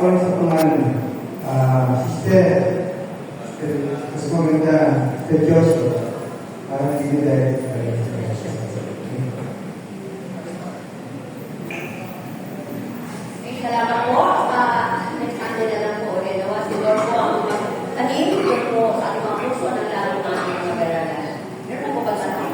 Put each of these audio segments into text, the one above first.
ako sa pangalan, sister, mas maganda, Sister Diyos, para bibigay. Salamat po. Next Sunday na lang po ulit. Si Lord po ang tahimik po sa ating mga puso ng lalo ng ating mag-aralan. Meron na po ba sa akin?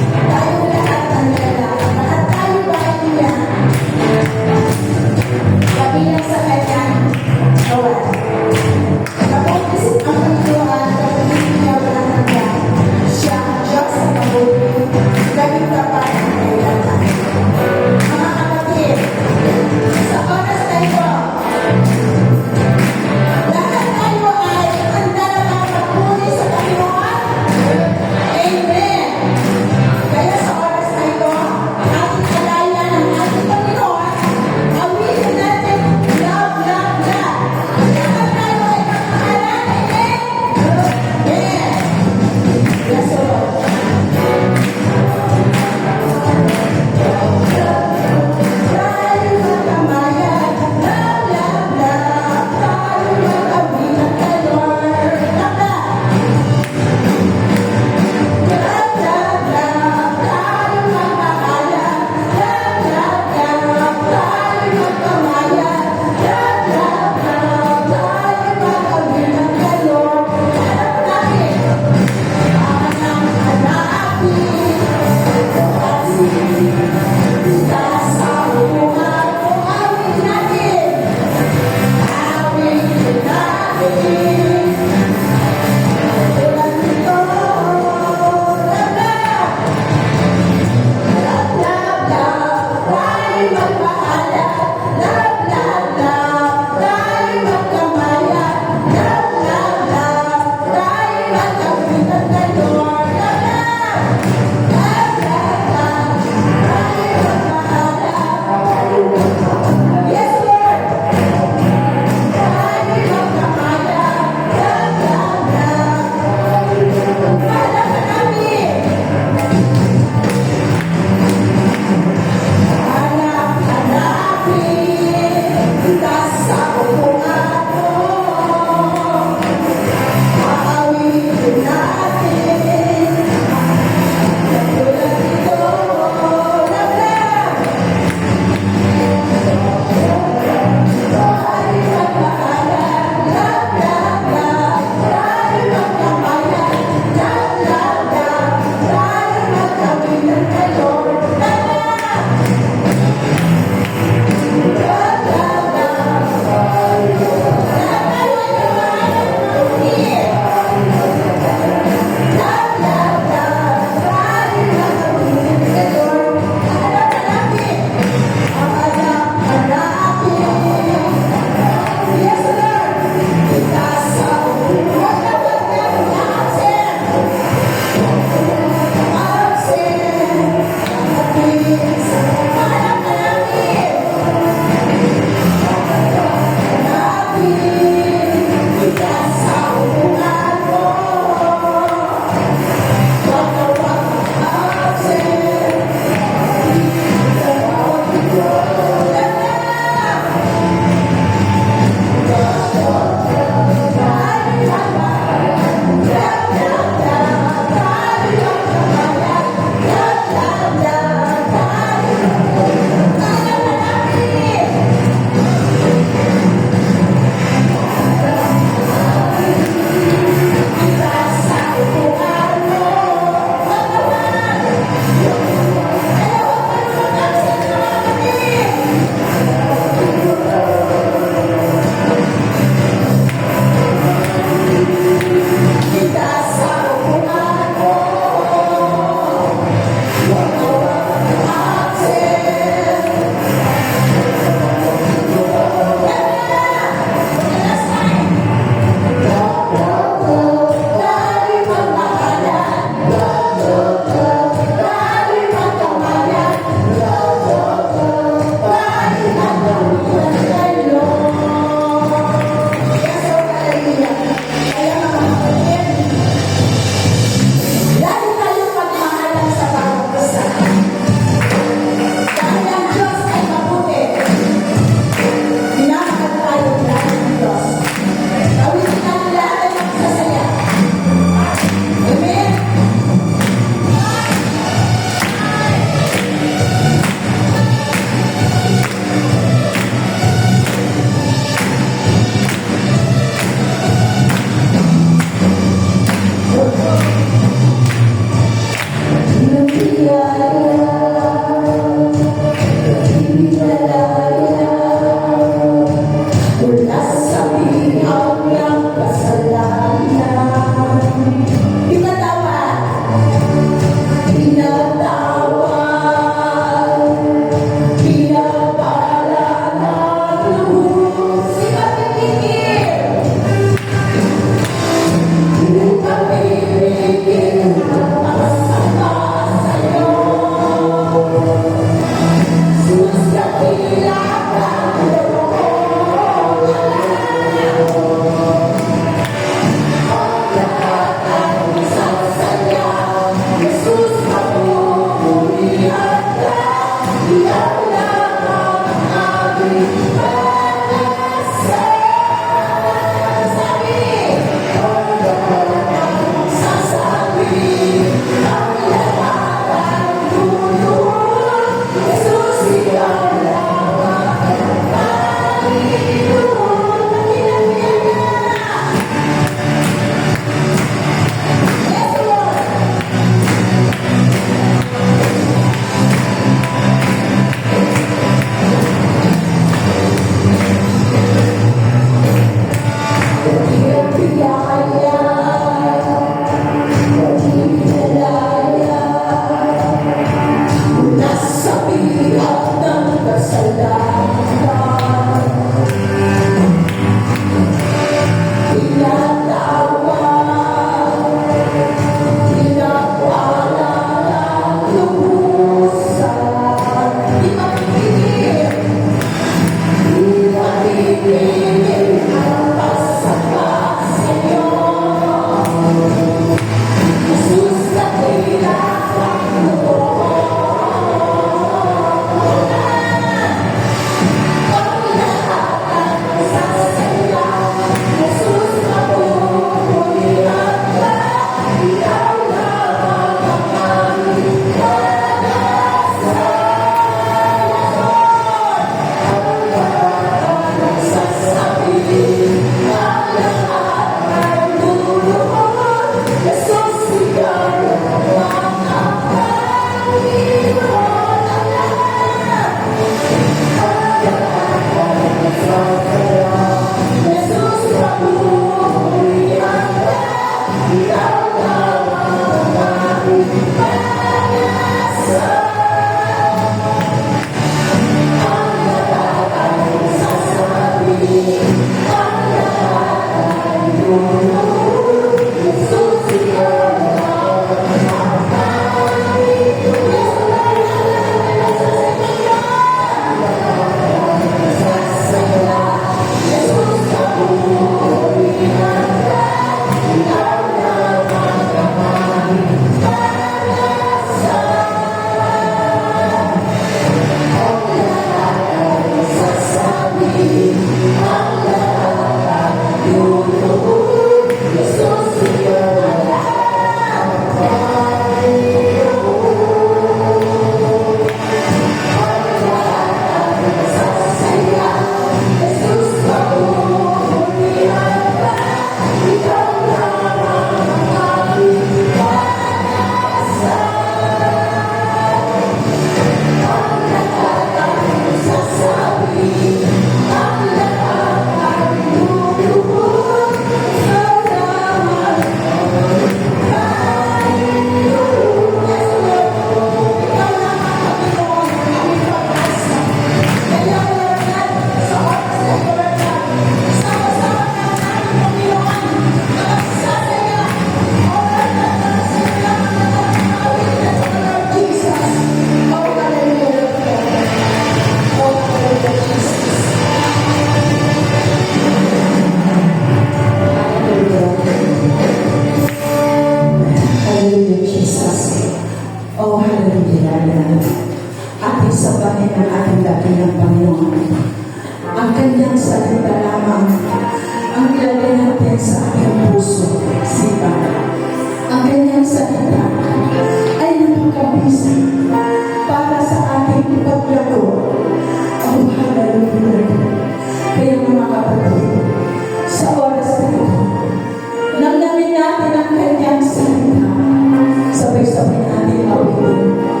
Sabay-sabay natin awitin.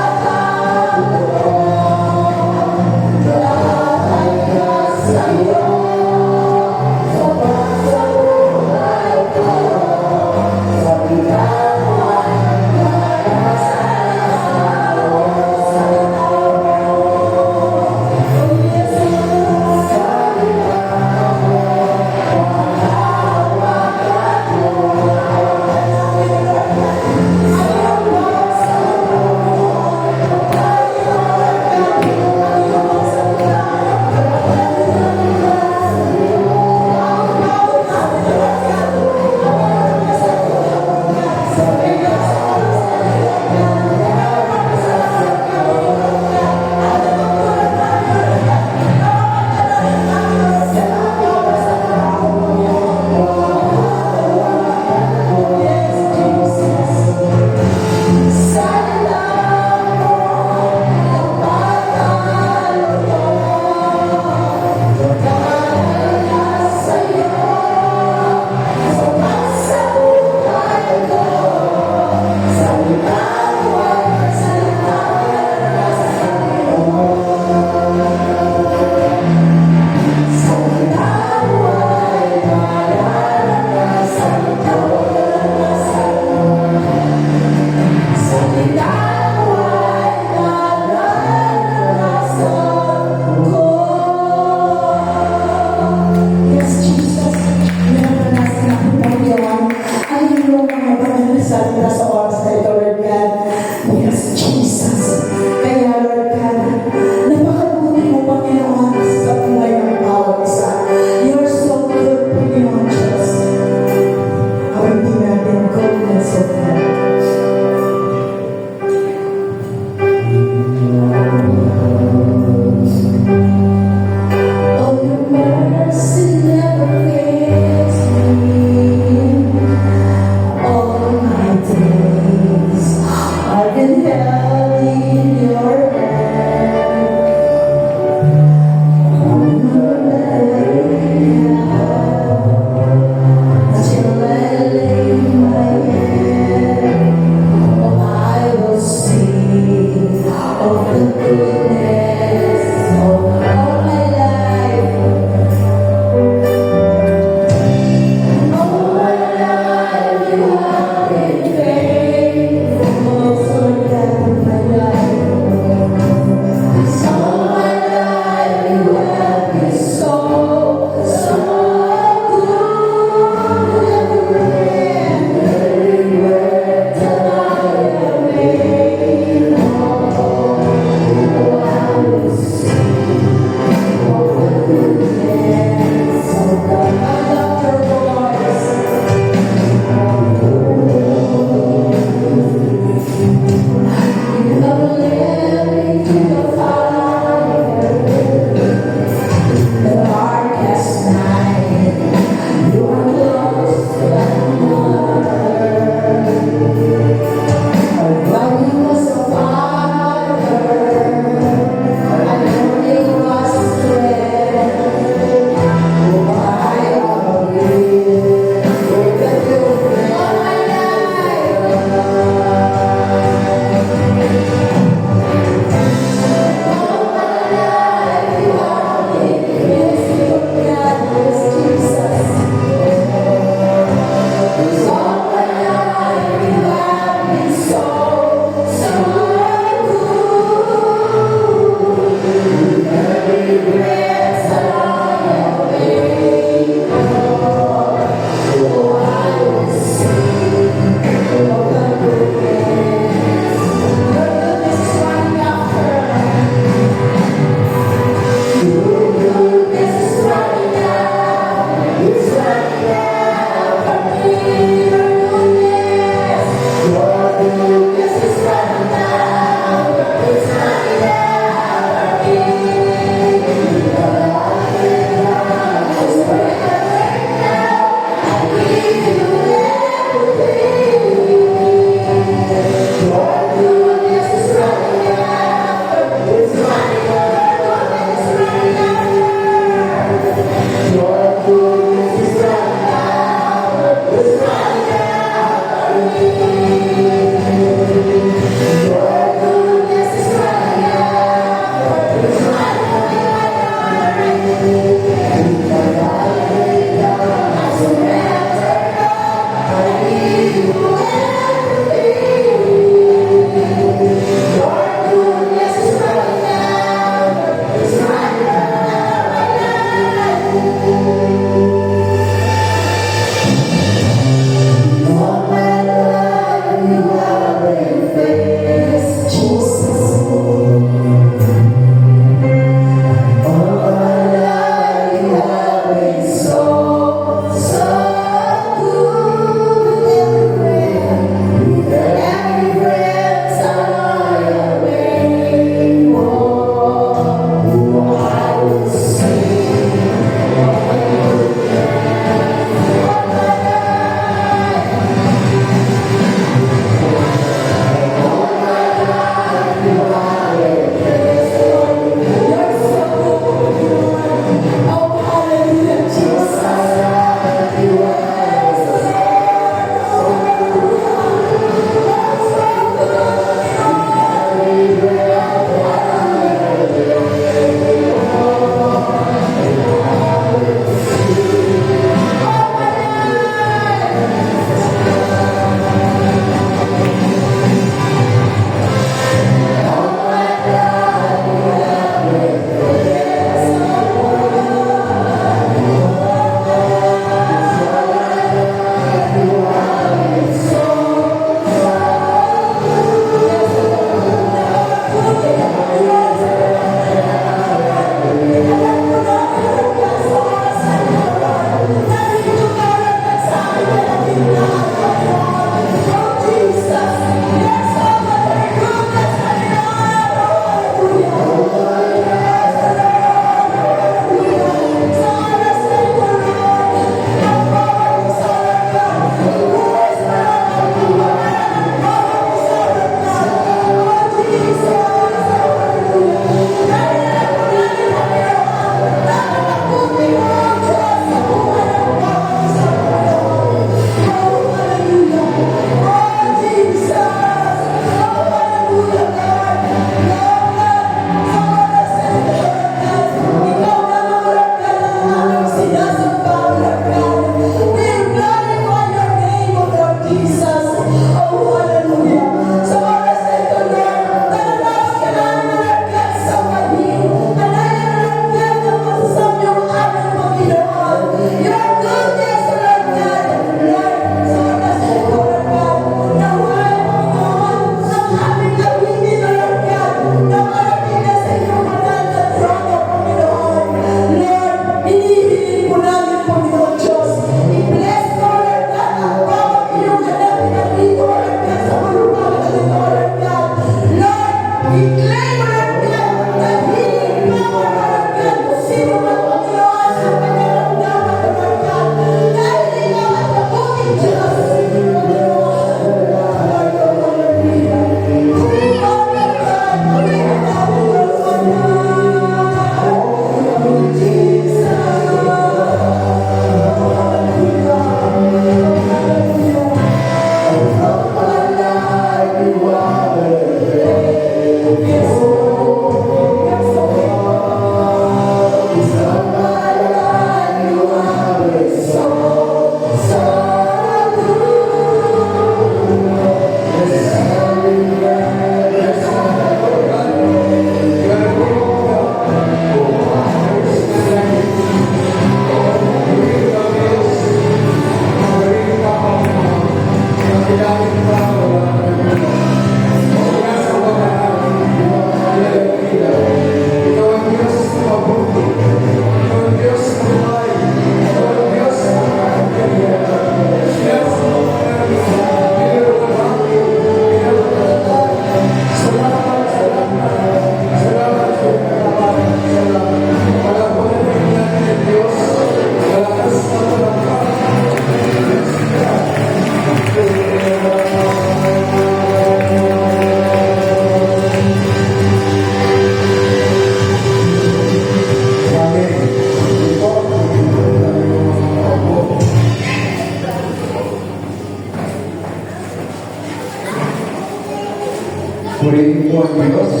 Purihin po ang Diyos.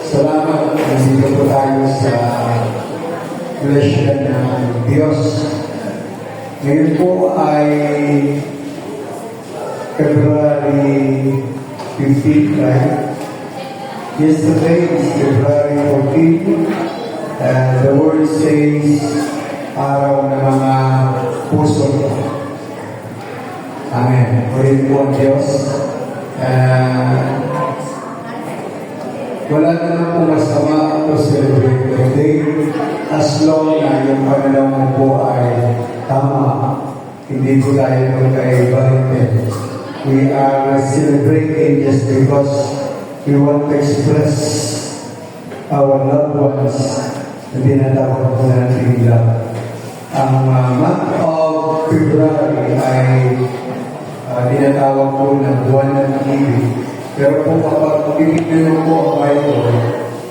Salamat na dito po tayo sa Iglesia ng Diyos. Ngayon po ay February 15, right? Yesterday is February 14. The word says, araw ng mga puso. Amen. Purihin po ang Diyos. Wala na lang po masama to celebrate the day as long na yung pananaw po ay tama. Hindi po tayo magkaiba-iba. We are celebrating just because we want to express our loved ones na tinatawag po natin love. Ang month of February ay tinatawag po ng buwan ng ibig. Pero kung kapag titignan mo po ang Bible,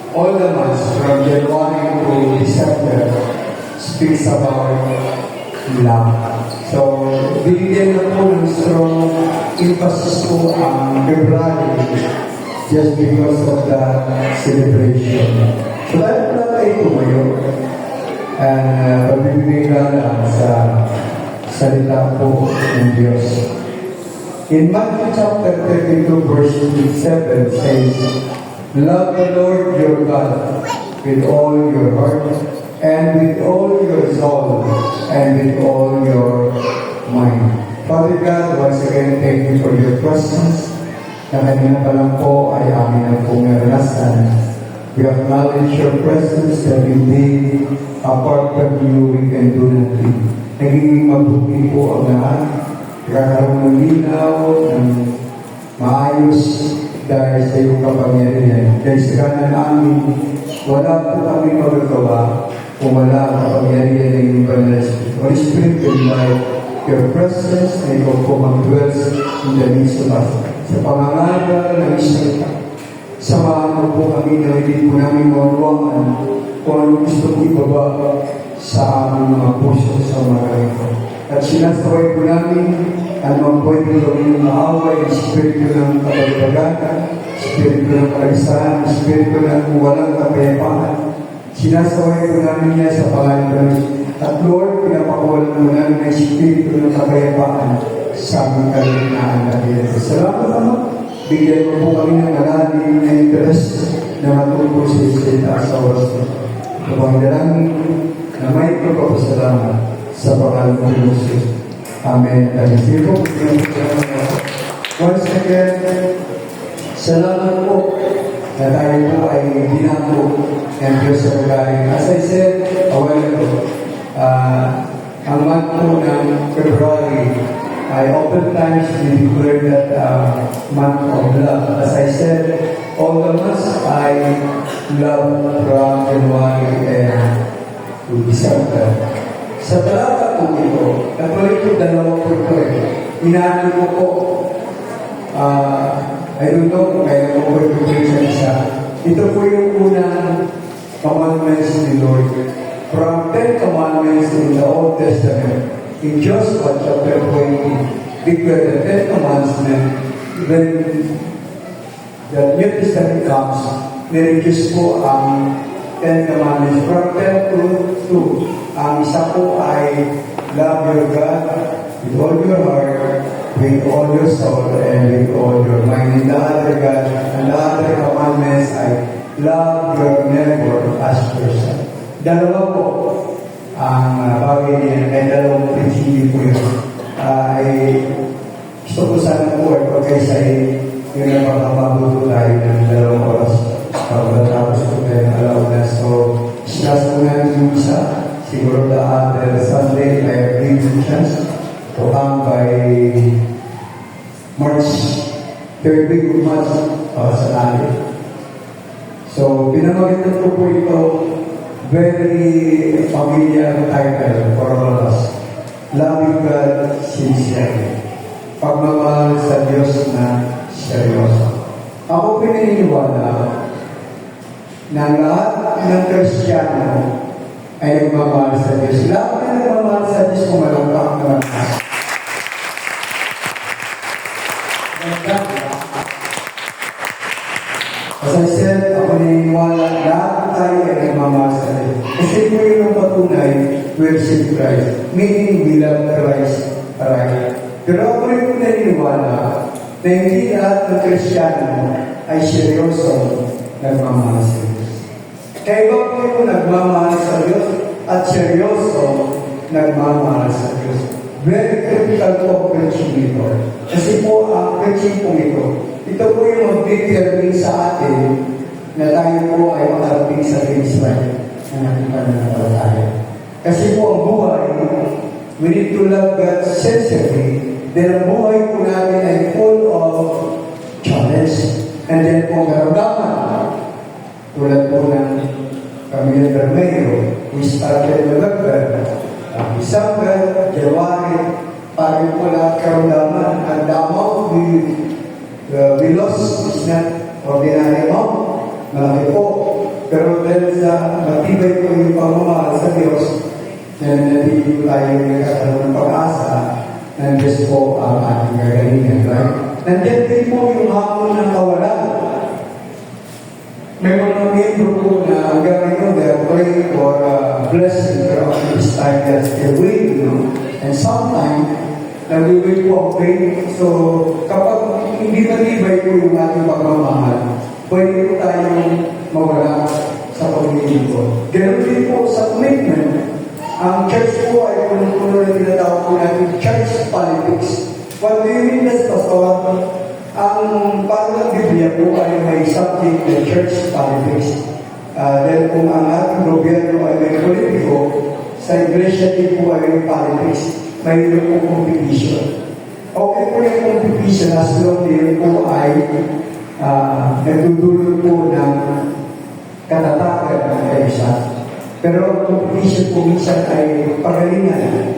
all the months from January to December speaks about love. So, binigyan na po ng strong emphasis po ang February just because of the celebration. So, tayo po na tayo tumayo and pagbibigay lang sa salita po ng Diyos. In Matthew chapter 32, verse 7 says, love the Lord your God with all your heart, and with all your soul, and with all your mind. Father God, once again, thank you for your presence. Na kanina pa lang po ay amin ang pong naranasan. We acknowledge your presence that indeed, apart from you, we can do nothing. Nagiging mabuti po ang lahat. Kakaroon ng linaw, ng maayos dahil sa iyong kapangyarihan. Dahil sa kanan namin, wala po kami magagawa kung wala ang kapangyarihan ng iyong banal na Espiritu. Holy Spirit, we invite your presence na ikaw po mag-dwells in the midst of us. Sa pangangaral ng isang samahan mo po kami na hindi po namin mauluangan kung ano gusto mo ibaba sa aming mga puso sa mga ito. At sinasaway po namin ang mga pwede gawin ng maaway, espiritu ng kabalibagatan, espiritu ng kalisahan, espiritu ng walang kapayapaan. Sinasaway po namin niya sa pangalan ng at Lord, pinapakulan mo namin ang espiritu ng kapayapaan sa aming kalinaan na Diyos. Salamat naman. Bigyan mo po kami ng malalim na interest na matulog sa isita sa oras mo. Ito ang dalangin na may pagpapasalamat sa pangalan ng Jesus. Amen. Once again, salamat po na tayo po ay dinako ng Diyos sa pagkain. As I said a while ago, ang month po ng February I oftentimes declare that month of love. As I said, all the months I love from January and to December. Sa talata po ito, natuloy ko dalawang po ito eh. Inaano ko po, I don't know kung kaya ko po ito sa isa. Ito po yung unang commandments ni Lord. From 10 commandments in the Old Testament, in Joshua chapter 20, declare the 10 commandments. When the New Testament comes, nireduce po ang 10 commandments from 10 to 2. Ang isa po ay love your God with all your heart, with all your soul, and with all your mind. And the other God, and the other commandments ay love your neighbor as yourself. Dalawa po ang bagay niya, ay dalawang prinsipyo po yun. Ay gusto ko sana po ay pagkaysa yun ang makapagod po tayo ng dalawang oras pagkatapos po tayo ng alauna. So, stress po natin yung isa. Siguro the other Sunday, I have given chance to come by March 3rd week of March sa natin. So, pinamagitan ko po ito very familiar title for all of us. Loving God sincerely. Pagmamahal sa Diyos na seryoso. Ako pininiwala na lahat ng Kristiyano ay nagmamahal sa Diyos. Lahat na nagmamahal sa Diyos kung walang naman. As I said, ako naniniwala, lahat tayo ay nagmamahal sa Diyos. Kasi po yun ang patunay, we receive Christ. Meaning, we love Christ, right? Pero ako rin po naniniwala na hindi lahat ng Kristiyano ay seryoso nagmamahal sa Diyos. Kaya iba po yung nagmamahal sa Diyos at seryoso nagmamahal sa Diyos. Very critical po ang preaching nito. Kasi po ang preaching po ito po yung mag-determine sa atin na tayo po ay makarating sa finish line na nakipananampalataya. Kasi po ang buhay, we need to love God sincerely. Then ang buhay po natin ay full of challenge. And then po karamdaman, tulad po ng Camille Bermejo, we started November, December, January, parang po lahat karamdaman. And the amount we lost is not ordinary amount, malaki po. Pero dahil sa matibay po yung pamamahal sa Diyos, na natibig tayo nagkakaroon ng pag-asa, nandiyan po ang ating gagalingan, right? Nandiyan din po yung hamon ng kawalan. May mga membro po na hanggang ngayon, they're praying for blessing from this time that they're waiting. And sometimes, nag-wait po ang praying. So, kapag hindi matibay po yung ating pagmamahal, pwede po tayong mawala sa pag-ibig ko. Ganun din po sa commitment. Ang church po ay puno na tinatawag po natin church politics. What do you mean, Pastor? Ang parang Biblia po ay may subject na church politics. Dahil kung ang ating gobyerno ay may politiko, sa iglesia din po ay may politics. May po competition. Okay po yung competition as long din po ay nagdudulot po ng katatagan ng kaisa. Pero ang competition po minsan ay pagalingan.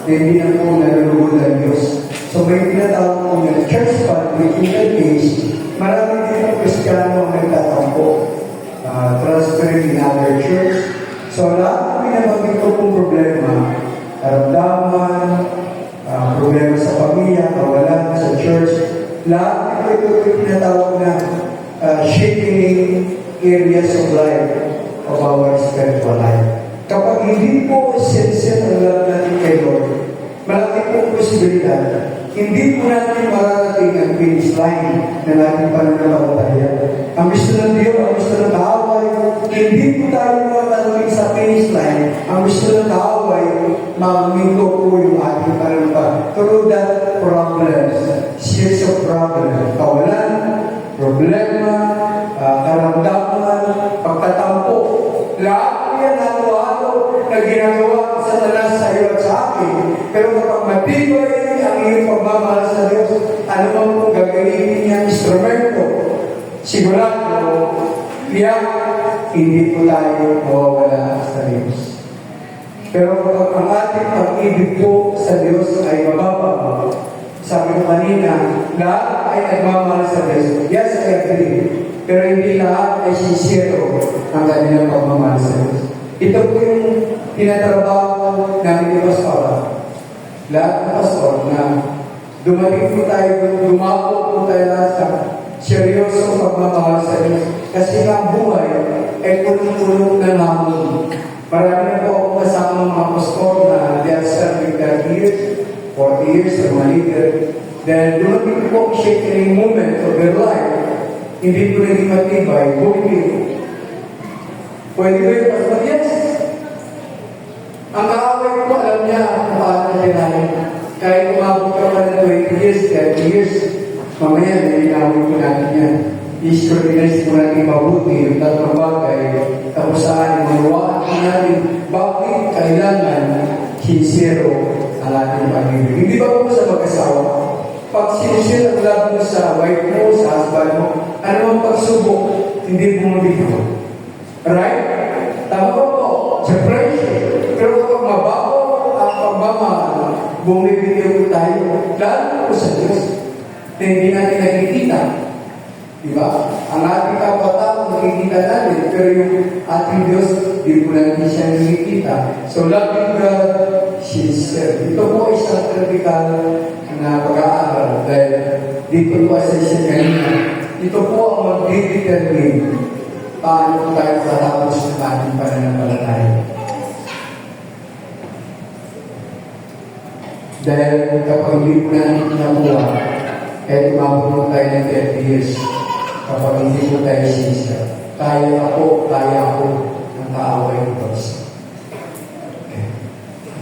Hindi na po nalulugod ng Diyos. So may tinatawag po ng church public in that case, marami din ang Kristiyano ang nagtatampo. Transferring in other church. So lahat po pinabagay ko pong problema, karamdaman, problema sa pamilya, kawalan sa church, lahat ito tinatawag na shaking areas of life of our spiritual life. Kapag hindi po sincere ang love natin kay Lord, malaki po posibilidad, hindi po natin mararating ang finish line na natin pananampalataya. Ang gusto ng Diyos, ang gusto ng kaaway, hindi po tayo mararating sa finish line. Ang gusto ng kaaway, maminto po yung ating pananampalataya. Through that problems, series of problems, kawalan, problema, karamdaman, pagtatampo, lahat yan halo-halo na ginagawa sa talas sa iyo at sa akin. Pero kapag matibay ang iyong pagmamahal sa Diyos, ano bang kung gagawin niya instrumento? Sigurado, hindi po tayo mawawala sa Diyos. Pero kapag ang ating pag-ibig po sa Diyos ay mababa, sabi ko kanina, lahat ay nagmamahal sa Diyos. Yes, I agree. Pero hindi lahat ay sincero ang kanilang pagmamahal sa Diyos. Ito po yung tinatrabaho namin ni Pastor. Lahat ng Pastor na dumating po tayo, dumako po tayo sa seryosong pagmamahal sa Diyos. Kasi ang buhay ay punong-punong na hamon. Marami na po ako kasama mga Pastor na they are serving 30 years, 40 years, or mga leader. Dahil dumating po ang shaking moment of their life. Hindi po naging matibay, bumili. Pwede ba yung Pastor? Yes. Ang kaaway ko, alam niya kung paano tinahin. Kahit umabot ka pa ng 20 years, 30 years, mamaya, nalinawin ko natin yan. I-scrutinize ko natin mabuti yung tatlong bagay, tapos saan, manuwaan ko natin, bakit kailangan sincero ang ating pag-ibig. Hindi ba po sa mag-asawa? Pag sincere ang love mo sa wife mo, sa husband mo, ano ang pagsubok, hindi bumibig. Right? Tama ba po? Sa pressure. Pero kapag mababaw ang pagmamahal, bumibigyan po tayo, lalo po sa Diyos, na hindi natin nakikita. Diba? Ang ating kapatao, nakikita natin, pero yung ating Diyos, di po natin siya nakikita. So, loving God, sincere. Ito po isang critical na pag-aaral dahil dito po sa siya kanina, ito po ang mag-determine paano tayo tatapos ng ating pananampalataya. Dahil kapag hindi po natin nakuha, kahit umabot po tayo ng 30 years, kapag hindi po tayo sister, kaya ako ng kaaway ng Diyos.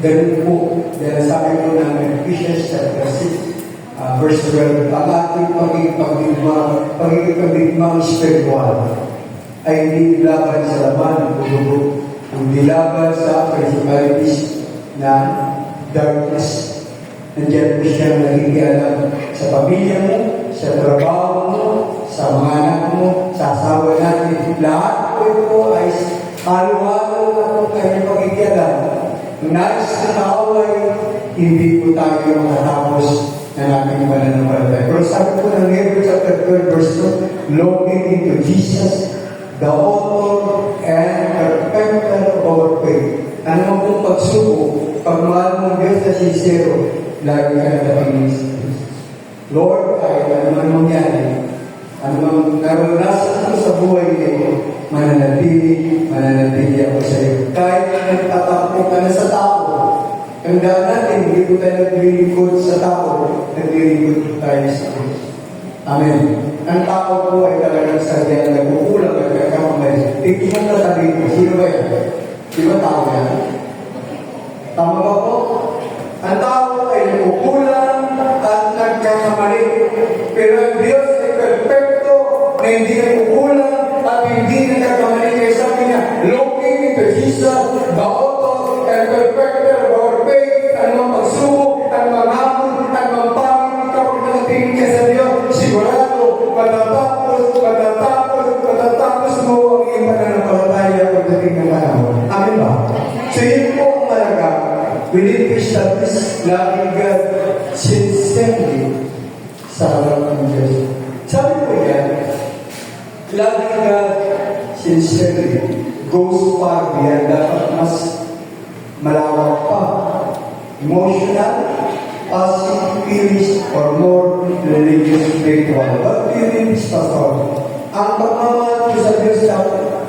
Ganun po, dahil sabi po namin, Ephesians chapter 6, verse 12, ang ating pagiging spiritual ay hindi laban sa laman o dugo, hindi laban sa principalities na darkness. Nandiyan po siya nakikialam sa pamilya mo, sa trabaho mo, sa mga anak mo, sa asawa natin. Lahat po ito ay halo-halo na po kanyang pakikialam. Nais na kaaway, hindi po tayo makatapos ng ating pananampalataya. Pero sabi po ng Hebrews chapter 12 verse 2, looking into Jesus, the author and perfecter of our faith. Ano pong pagsubok, pagmahal ng Diyos na sincero, lagi ka natatingin sa Diyos. Lord, kahit ano man mangyari, ano man naranasan ko sa buhay nito, mananatili ako sa iyo. Kahit nagtatakbo ka na sa tao, tandaan natin, hindi ko tayo naglilingkod sa tao, naglilingkod tayo sa Diyos. Amen. Ang tao po ay talagang sadya na nagkukulang at nagkakamali. Tingnan na sabi ko, sino ba yan? Di ba tao yan? Tama ba po? Ang tao ay nagkukulang at nagkakamali. Pero ang Diyos ay perfecto na hindi nagkukulang at hindi nagkakamali. Kaya sabi niya, looking into Jesus, the author and perfecter of our faith, ang mga pagsubok, ang mga hamon, ang mga pangit, ikaw ang nakatingin ka sa Diyos, sigurado, matatapos mo ang iyong pananampalataya pagdating ng panahon. Amen ba? So yun po ang malaga. We need to establish loving God sincerely sa harap ng Diyos. Sabi ko yan, loving God sincerely goes far beyond. Dapat mas malawak pa. Emotional, passive, feelings, or more religious, spiritual. What do you mean, Pastor? Ang pagmamahal ko sa Diyos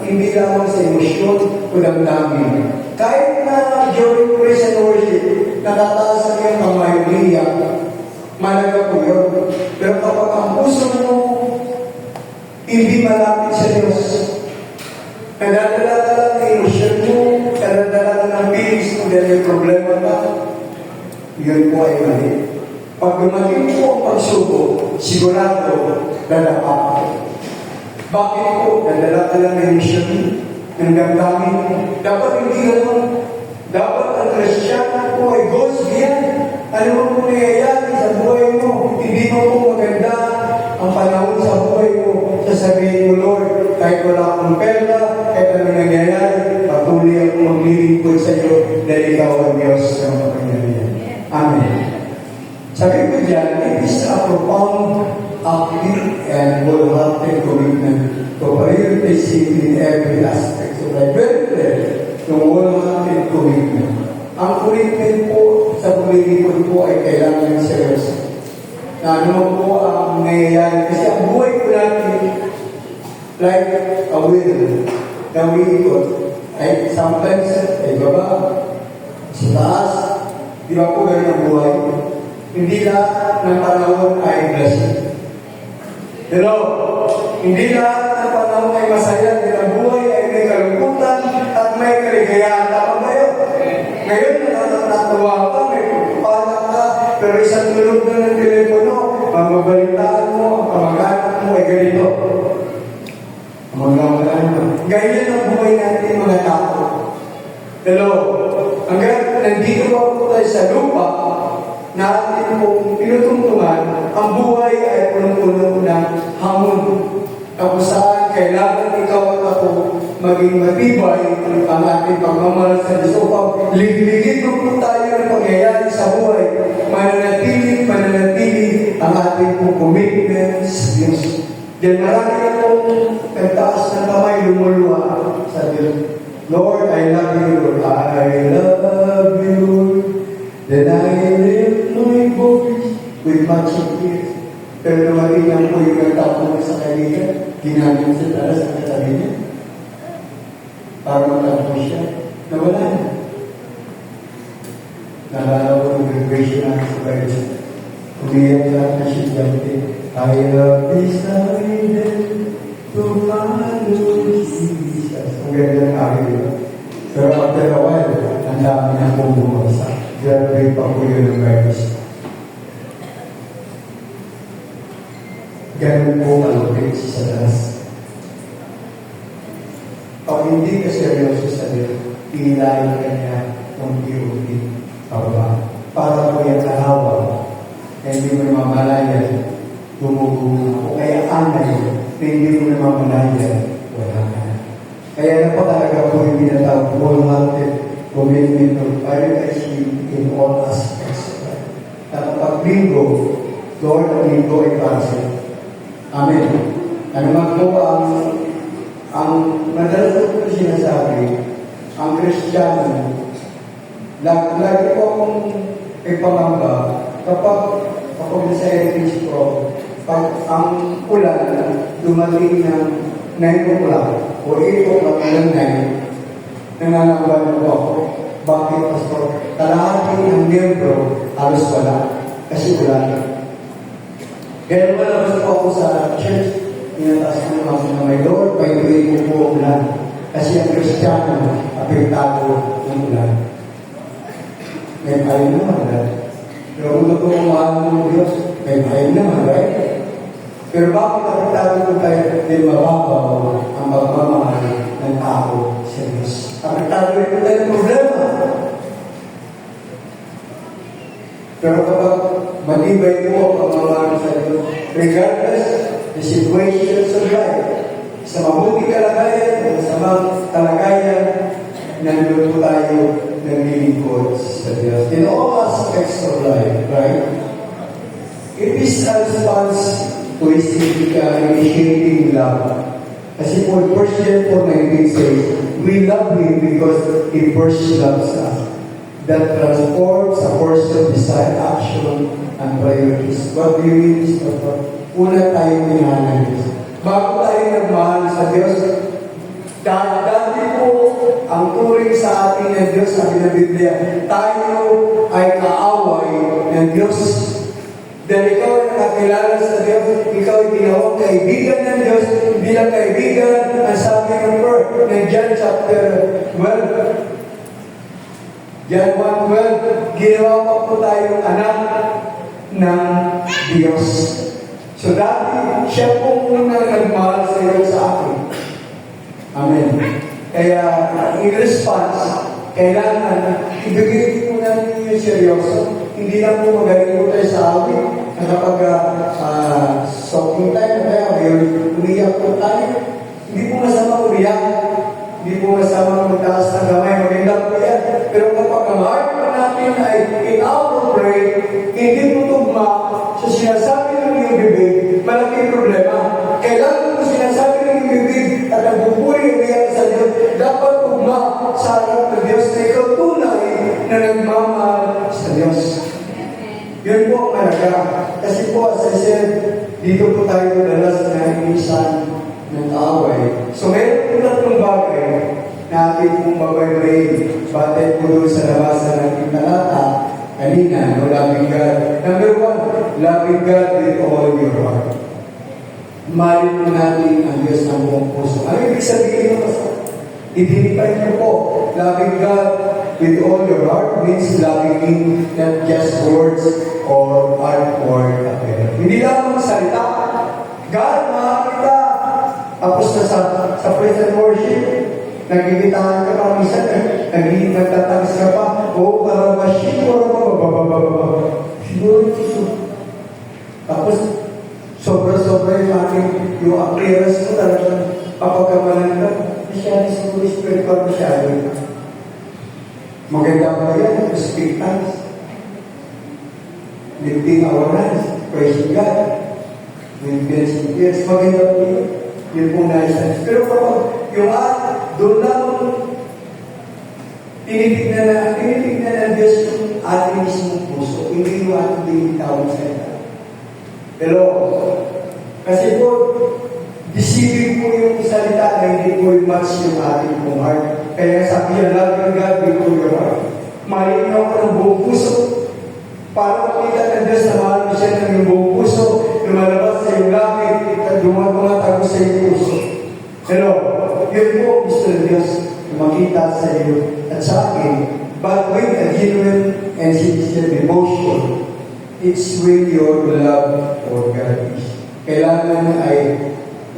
hindi lamang sa emosyon o damdamin. Kahit na during praise and worship, natataasan yung kamay, umiyak, malaga po yun. Pero kapag ang puso mo hindi malapit sa Diyos, nadadala ka lang ng emosyon mo, nadadala ka ng feelings mo dahil yung problema ka, yun po ay mali. Pag dumating po ang pagsuko, sigurado, dalapak po. Bakit po? Nadala ka lang ng emosyon mo, ng damdamin mo. Dapat hindi ganun. Dapat ang Kristiyano po ay goes beyond. Ano mo po nangyayari sa buhay mo? Hindi mo po maganda ang panahon sa buhay mo. Sasabihin mo, Lord, kahit wala akong pera, kahit ano nangyayari, patuloy akong maglilingkod sa iyo dahil ikaw ang Diyos ng makapangyarihan. Amen. Sabi ko dyan, it is a profound, active, and wholehearted commitment to prioritize in every aspect of life. Very clear, yung wholehearted commitment. Ang commitment po sa pumilipod po ay kailangan seryoso. Na ano po ang nangyayari. Kasi ang buhay po natin, like a wheel, na umiikot, ay sometimes ay baba, sa taas, di ba po ganun ang buhay? Hindi lahat ng panahon ay blessing. Hello? Hindi lahat ng panahon ay masaya. Hindi ang buhay ay may kalungkutan at may kaligayahan. Tama ba yun? Ngayon, natatawa ka, may pagpapalang ka, pero isang tulog na ng telepono, mamabalitaan mo, ang kamag-anak mo ay ganito. Kamag-anak mo. Ganyan ang buhay natin mga tao. Hello? Hanggang nandito pa po tayo sa lupa, na atin pong pinutungtungan, ang buhay ay punong-puno ng hamon. Kung saan kailangan ikaw at ako maging matibay ang ating pagmamahal sa Diyos. Upang ligligin po tayo ng pangyayari sa buhay, mananatili ang ating pong commitment sa Diyos. Diyan marami na pong nagtaas ng kamay, lumuluwa sa Diyos. Lord, I love you, Lord. I love you, Lord. Then I lift my voice with much of fear. Pero dumating lang po yung nagtapo sa kaibigan, ginamit siya para sa katabi niya. Para magtapo siya, nawala na. Nalala ko yung vibration namin sa Bible. Umiyak lang na siya dati. I have decided to follow Jesus. Ang ganda ng akin, di ba? Pero after a while, ang dami na pong bumagsak. Grabe pa po yun ng Bible. Ganun po malupit si Satanas. Pag hindi ka seryoso sa Diyos, inilayo ka niya unti-unti pababa. Para po yung kahawa na hindi mo namamalayan, gumugulo ako. Kaya anay na hindi mo namamalayan, wala ka na. Kaya na po talaga po yung tinatawag wholehearted commitment of prioritizing in all aspects of life. At pag-linggo, Lord, ang linggo ay para sa'yo. Amen. Ano man po ang madalas ko sinasabi, ang Kristiyano, lagi po akong ipamamba kapag nasa heritage ko, pag ang ulan dumating ng 9 o'clock o 8 o'clock ng 9, nangangabahan po ako. Bakit, Pastor? Kalahati ng miyembro, halos wala. Kasi wala. Kaya malabas po ako sa church, inataas ko naman na may Lord, may tuwing ko po ulan. Kasi ang Kristiyano, apektado ng ulan. May ayaw naman, right? Pero kung ito ang mahal ng Diyos, may ayaw naman, right? Pero bakit apektado ko tayo din mababaw ang pagmamahal ng tao sa Diyos? Apektado rin tayo ng problema. Pero kapag matibay mo ang pagmamahal sa Diyos, regardless the situations of life, sa mabuti kalagayan, o sa mga kalagayan, nandun po tayo naglilingkod sa Diyos. In all aspects of life, right? It is a response to His initiating love. Kasi po, 1 John 4:19 says, we love Him because He first loves us. That transforms a person's desire, action, and priorities. What do you mean is una tayong minahal ng Diyos. Bago tayo nagmahal sa Diyos, dati po ang turing sa ating ng Diyos, sabi ng Biblia, tayo ay kaaway ng Diyos. Dahil ikaw ay nakakilala sa Diyos, ikaw ay ginawang kaibigan ng Diyos, bilang kaibigan, ang sabi ng word ng John chapter 12. John 1:12, ginawa pa po tayong anak ng Diyos. So dati, siya po muna nagmahal sa iyo sa akin. Amen. Kaya, in response, kailangan ibigay mo na ninyo yung seryoso. Hindi lang po magaling po tayo sa amin. Na kapag soaking time, kaya ngayon, umiyak po tayo. Hindi po masama umiyak. Hindi po masama magtaas ng gamay. Maganda po yan. Pero kapag ang heart po natin ay in our prayer, hindi po tugma sa sinasabi ng iyong bibig, malaking problema. Kailangan po sinasabi ng iyong bibig at nagpupuri umiyak sa Diyos, dapat tugma sa harap ng Diyos na ikaw tunay na nagmamahal sa Diyos. Yun po ang malaga. Kasi po, as I said, dito po tayo dalas na inisan ng away. So, meron po tatlong bagay na ating pong babaybayin. Batay po doon sa labasan ng italata kanina, no, loving God. Number 1, loving God with all your heart. Mahalin mo natin ang Diyos ng buong puso. Ano ibig sabihin mo? I-define niyo po, loving God with all your heart means loving Him, not just words or outward appearance. Hindi lang magsalita. God, mahal kita. Tapos sa praise and worship, nagigitahan ka pa minsan, nagtatangis ka pa, o para ma-ship, siguro ito. Tapos, sobra-sobra yung aking, yung appearance mo talagang papagkamalan ka, masyado siguro spiritual masyado. Maganda pa yan, speak tongues. Lifting our hands, praising God. With yes, maganda po yun. Yun pong nais. Pero kapag yung doon lang tinitignan na Diyos yung ating mismong puso, hindi yung ating tawag sa ito. Hello? Kasi po, deceiving po yung salita na hindi po match yung ating pong heart. Kaya sabi niya, love your God with all your heart. Mahalin niyo ako ng buong puso. Para makita ng Diyos na mahal mo siya ng iyong buong puso, lumalabas sa iyong langit at dumatago sa iyong puso. Hello? Yun po gusto ng Diyos na makita sa iyo at sa akin. But with a genuine and sincere devotion, it's with your love for God. Kailangan ay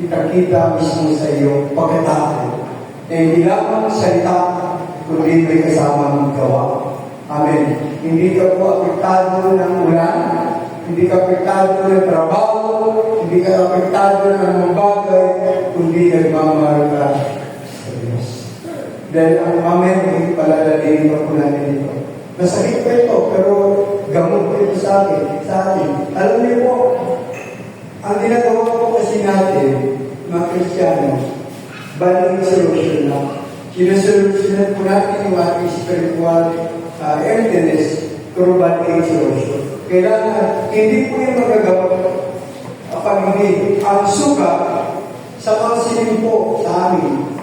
ipakita mismo sa iyo pagkatao na hindi lamang salita, kundi may kasamang gawa. Amen. Hindi ka po apektado ng ulan, hindi ka apektado ng trabaho, hindi ka apektado ng mga bagay, kundi nagmamahal ka sa Diyos. Dahil ang amen ay palalaliin pa po natin ito. Masakit pa ito, pero gamot po ito sa atin. Alam niyo po, ang ginagawa po kasi natin, mga Kristiyano, balik solution na. Sinusolusyonan po natin yung ating spiritual emptiness through balik solution. Kailangan, hindi po yung magagawa kapag hindi. Ang suka, sa counseling po sa amin,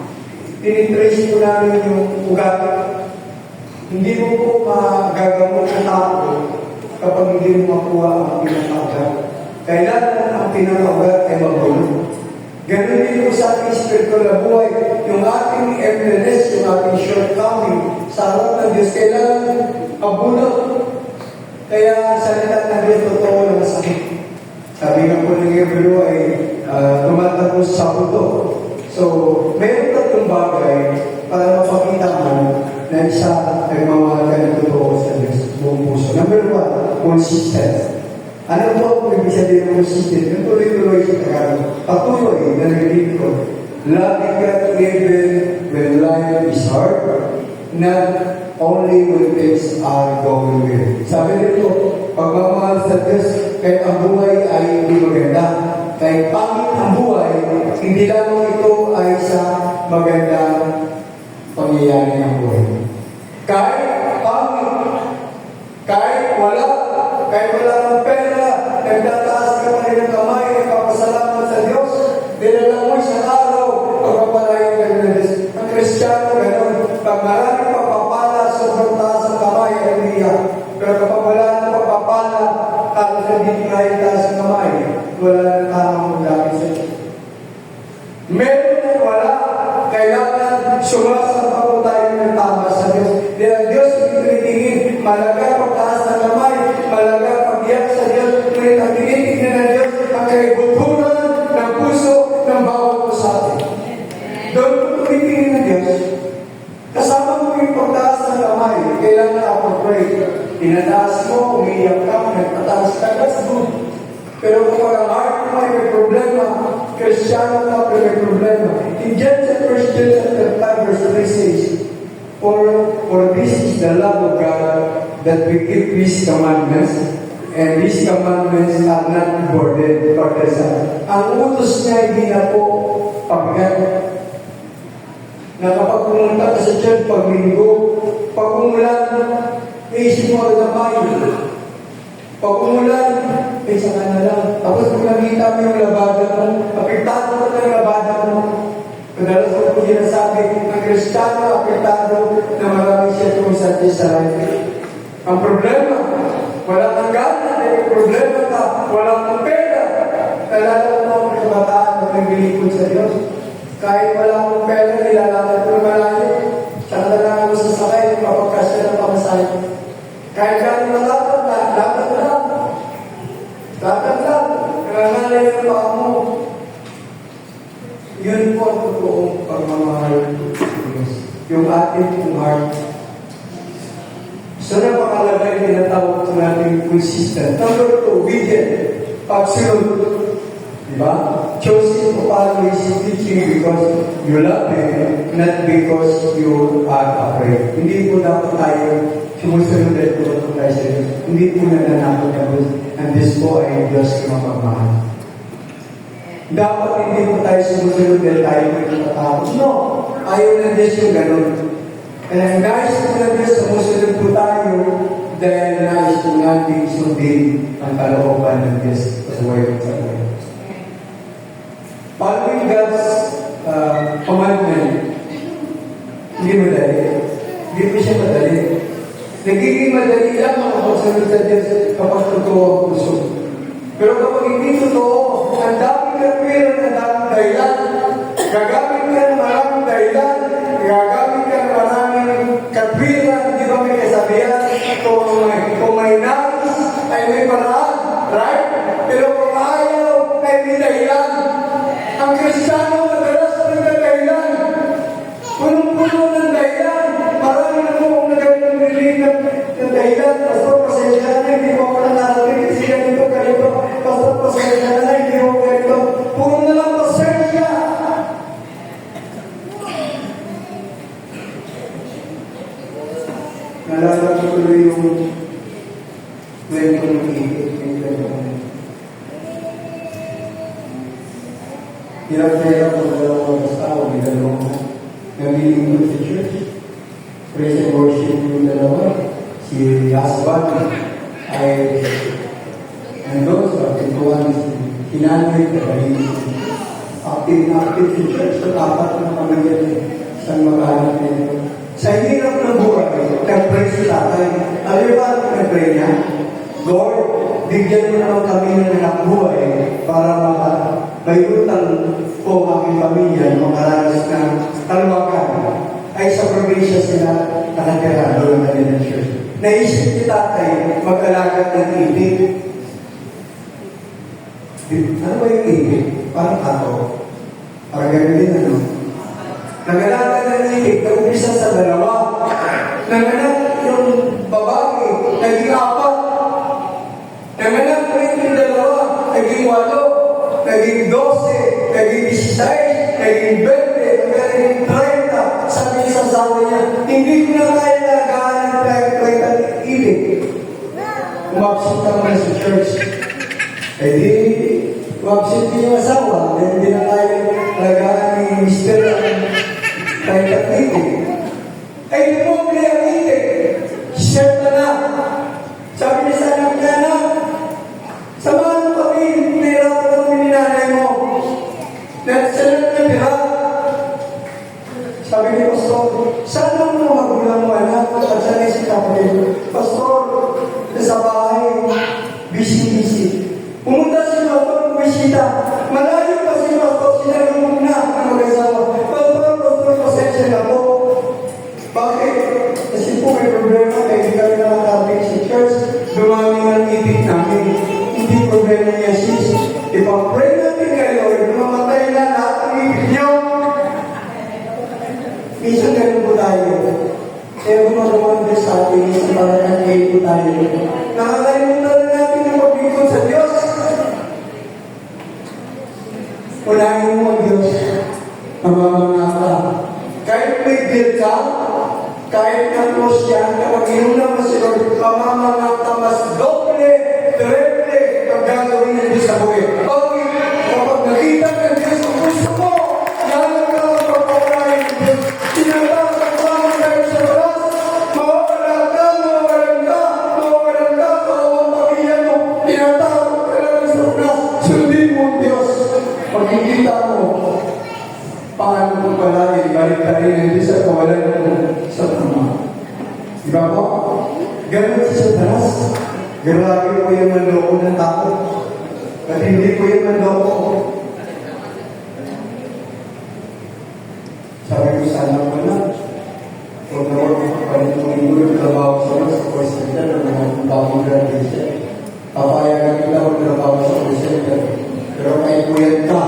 tinitrace po namin yung ugat. Hindi mo po magagamot ng tao kapag hindi mo makuha ang pinakaugat. Kailangan ang pinakaugat ay magulo. Ganun din po sa ating spiritual na buhay. Yung ating emptiness, yung ating shortcoming sa harap ng Diyos, kailangan magulo. Kaya salita ng Diyos totoo na masakit. Sabi nga po ng Hebrew ay tumatapos sa puto. So, meron tatlong bagay para mapakita mo na isa ay mamahal ka ng totoo sa Diyos, buong puso. Number one, consistent. Ano po kung ibig sabihin ng consistent? Yung tuloy-tuloy sa Tagalog. Patuloy na nag-read ko. Loving God even when life is hard, not only when things are going well. Sabi nito, pagmamahal sa Diyos, kahit ang buhay ay hindi maganda. Kahit pangit ang buhay, hindi lamang ito ay sa magandang pangyayari ng buhay. Kahit pangit, kahit wala ng pera, nagtataas ka pa rin ng kamay, nagpapasalamat sa Diyos, dinala mo isang araw, pagpapalayan ka ng Diyos. Ang Kristiyano, gano'n, pag maraming pagpapala, sobrang taas ang kamay, ay umiyak. Pero kapag wala ng pagpapala, tapos naging ngayon taas ang kamay, wala ng tamang dami sa Diyos. Meron na wala, kailangan sumasamba po tayo ng tama sa Diyos. Dahil ang Diyos tinitingin, malaga pagtaas ng kamay, malaga pag-iyak sa Diyos, ngunit ang tinitingnan ng Diyos, ang kaibuturan ng puso ng bawat po sa atin. Doon po tinitingin ng Diyos. Kasama mo yung pagtaas ng kamay, kailangan ako pray. Tinataas mo, umiiyak ka, nagpataas ka, that's good. Pero kapag ang heart mo ay may problema, Kristiyano ka pero may problema. In Genesis 1 John chapter 5 verse 3 says, For this is the love of God, that we keep His commandments, and His commandments are not burdensome. Ang utos niya hindi na po pabigat. Na kapag pumunta ka sa church, pag linggo, pag umulan, isip mo agad ang bahay. Pag umulan, saka na lang. Tapos kung nakita mo yung labada mo, apektado mo ng labada mo. Kadalas ko po sinasabi, ang Kristiyano, apektado na maraming circumstances sa life. Ang problema, wala kang gana, may problema ka, wala kang pera. Kailangan mo ang kabataan na naglilipod sa Diyos. Kahit wala akong pera, nilalakad ko na malayo. Saka na lang ako sasakay, kapagkasya ng pamasahe. Kahit gano'n malakad, lakad lang. Lakad lang. Nangangalay ng paa mo. Yun po ang totoong pagmamahal sa Diyos. Yung ating heart. So na pakalaga yung tinatawag sa natin consistent. Number 2, obedient. Absolute. Diba? Choosing to follow His teaching because you love Him, not because you are afraid. Hindi po dapat tayo sumusunod at tuto tayo sa Diyos. Hindi po nananakot na Diyos. And this po ay Diyos na mapagmahal. Dapat hindi po tayo sumusunod dahil tayo po natatakot. No! Ayaw na Diyos yung ganun. And ang nais po na Diyos, sumusunod po tayo dahil nais po natin sundin ang kalooban ng Diyos. That's the way of life. Following God's commandment, hindi madali. Hindi po siya madali. Nagiging madali lang ang pagsunod sa Diyos kapag totoo ang puso. Pero kapag hindi totoo, ang daming kapira, ang daming dahilan. Gagamit ka ng maraming dahilan. Gagamit ka ng maraming kapira. Hindi ba may kasabihan? Kung may nais, ay may paraan. Right? Pero kung ayaw, ay may dahilan. Ang Kristiyano madalas may dahilan. Punong-puno ng dahilan. Marami na po kung nagawin ng relief ng dahilan. Pastor, pasensya na, hindi mo ako nanarating. Kasi ganito, ganito. Pastor, pasensya na, hindi mo ganito. Puro na lang pasensya. Nalala ko tuloy yung kwento ng ikot. Hirap-hirap ang dalawang tao, may dalawang nalilingkod sa church. Praise and worship yung dalawa. Si husband ay nandun sa pintuan, hinanay ka dahil active sa church. So, apat na pamilya isang maghanap nito. Sa hirap ng buhay, nag-pray si tatay. Alam ba ang nag-pray niya? Lord, bigyan mo naman kami ng buhay para may utang po ang aking pamilya makaranas ng kalwakan. Ay sa probinsya sila nakatira doon na din ang church. Naisip ni tatay mag-alaga ng ibig. Ano ba yung ibig? Parang ato. Parang gano'n din, ano? Nag-alaga ng ibig, nag-umpisa sa dalawa. Nanganak yung babae, naging apat. Nanganak rin yung dalawa, naging 8, naging 12, naging 16, naging 20, naging 30. Sabi niya sa asawa niya, hindi ko na kaya nagahan ng 30 ibig. Umabsent naman sa church. Eh di, umabsent din yung asawa, dahil hindi na kaya nagahan ni Mr. 30 ibig. Ay, lumobli ang ibig. Share na. Sabi niya sa anak niya na, samahan mo kami, nahirapan kami ni nanay mo. Nagsalat na pira. Sabi ni Pastor, saan ang mga magulang mo anak? At sanay si kapatid. Pastor, sa bahay, busy-busy. Pumunta si Pastor, bisita. Malayo pa si Pastor, sinalumog na ang mag-asawa. Pastor, pasensya na po. Bakit? Kasi po may problema, kaya hindi kami nakakabig sa church. Dumami ng ibig namin. Hindi problema niya, sis. Ipag-pray natin kayo, mamatay na lahat ng ibig niyo. Minsan ganun po tayo. Kaya gumagawa din sa atin, isang parang kayo po tayo. Nakakalimutan na natin ang pag-ikot sa Diyos. Unahin mo ang Diyos. Mamamanga ka. Kahit may bill ka, kahit na close yan, kapag inuna mo si Lord, mamamanga ka mas doble, triple, ang gagawin ng Diyos sa buhay. Bakit? Kapag nakita ka ng Diyos, ang gusto mo, lalo ka ang pagpapalain ng Diyos. Sinabasa ka naman tayo sa balas, mawawalan ka, kawawang pamilya mo, tinatawag ka lang sa balas, sundin mo ang Diyos. Pagkikita mo, paano kung palagi, balik ka rin ng Diyos at kawalan mo sa tama. Diba po? Ganun sa talas. Grabe po yung manloko ng tao. At hindi po yung manloko. Sabi ko sa anak ko na, kung nawag ko panituloy ko yung trabaho sa course center na mga bagong graduation, papayagan kita kung trabaho sa course center. Pero kahit po yan ka,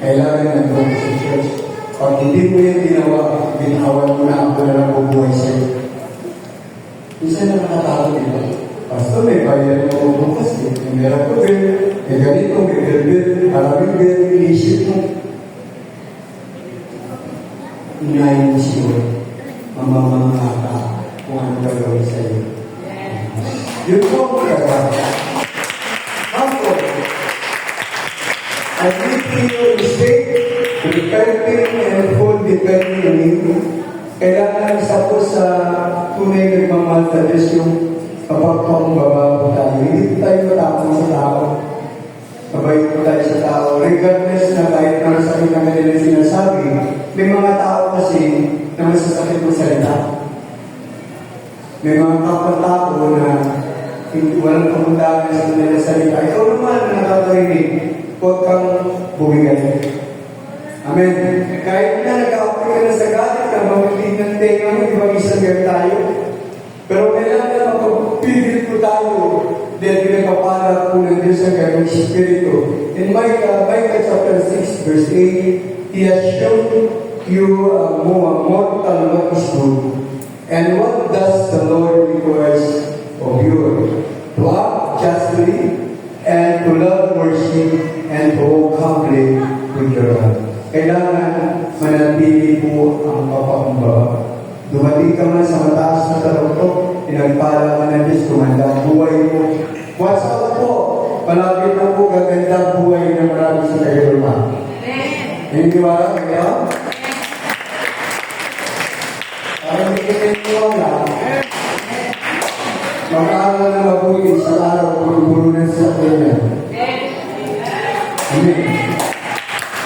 kailangan nandun sa church. Pag hindi mo yan ginawa, binawan mo na ako na lang bubuhay sa'yo. Isa na nakatalo dito. Pastor, may bayan mo bukas eh. May meron ko may ganito, may bilbil. Maraming bilbil, inisip mo. Inayin mo siya. Mamamanga ka kung ano gagawin sa'yo. Yun po ang kaya. Ako, I need to your mistake, repenting and full depending on you. Kailangan isa po sa tunay nagmamahal sa Diyos yung kapagpakumbaba po tayo. Hindi tayo matapang sa tao. Mabait po tayo sa tao. Regardless na kahit na masakit ang kanilang sinasabi, may mga tao kasi na masasakit ng salita. May mga kapatao na walang kapundahan sa kanilang salita. Ikaw naman na nakakarinig, huwag kang bumigay. Amen. Kahit na nag-a-apply ka na sa galit ka, mamilig ng tenga mo, di ba isang tayo? Pero kailangan na magpapigil po tayo dahil pinagpapala po ng Diyos ang gagawing Espiritu. In Micah chapter 6 verse 8, He has shown you mortal what is good. And what does the Lord requires of you? To act justly, and to love worship, and to walk humbly with your God. Kailangan manatili po ang papakumbaba. Dumating ka man sa mataas na taluktok, pinagpala ka ng Diyos, tumanda ang buhay mo. What's up po? Malapit na po gaganda ang buhay na marami sa kayo rumah. Hindi ba? Kaya? Parang hindi kinitiwala. Mag-aaral na mabuti sa araw, puro-puro na sa kanya. Amen.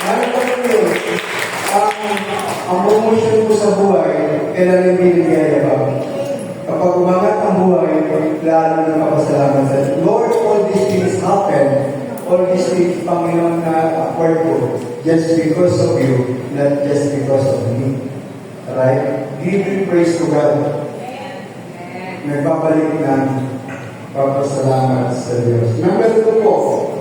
Ano ba yun? Ang promotion ko sa buhay, kailangan hindi nagyayabang. Kapag umangat ang buhay, lalo na mapasalamat sa Diyos. Lord, all these things happen. All these things, Panginoon, na afford ko just because of you, not just because of me. Right? Give praise to God. Nagbabalik na papasalamat sa Diyos. Number 2 po,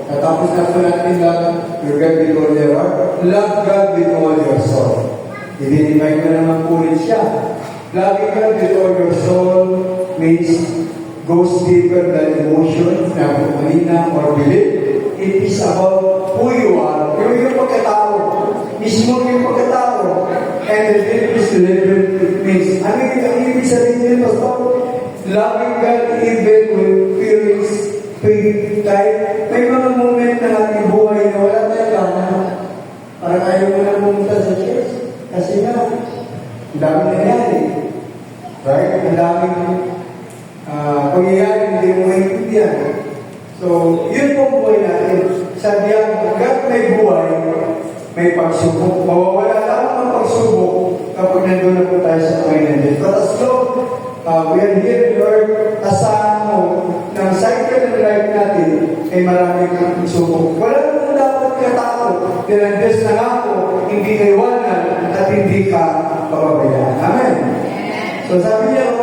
natapos na po natin love your God with all your heart. Love God with all your soul. I-define na naman po rin siya. Loving God with all your soul means goes deeper than emotion, na kumalina or belief. It is about who you are. Yung pagkatao. Mismo yung pagkatao. And the deepest level means, ano yung ibig sabihin nito? Loving God even with feelings, pain, kahit may mga moment na ating buhay na wala tayong gana. Parang ayaw mo na pumunta sa church. Kasi nga, ang dami nangyari. Right? Ang daming pangyayari, hindi mo maintindihan. So, yun po buhay natin. Sabi ang God may buhay, may pagsubok. Mawawala lang ang pagsubok kapag nandun na po tayo sa kamay ng Diyos. But as long, we are here on earth, asahan mo, ng cycle ng life natin, ay maraming pagsubok. Wala naman dapat katakot. Dahil ang Diyos na ako, hindi ka iwanan at hindi ka pababayaan. Amen? So sabi niya,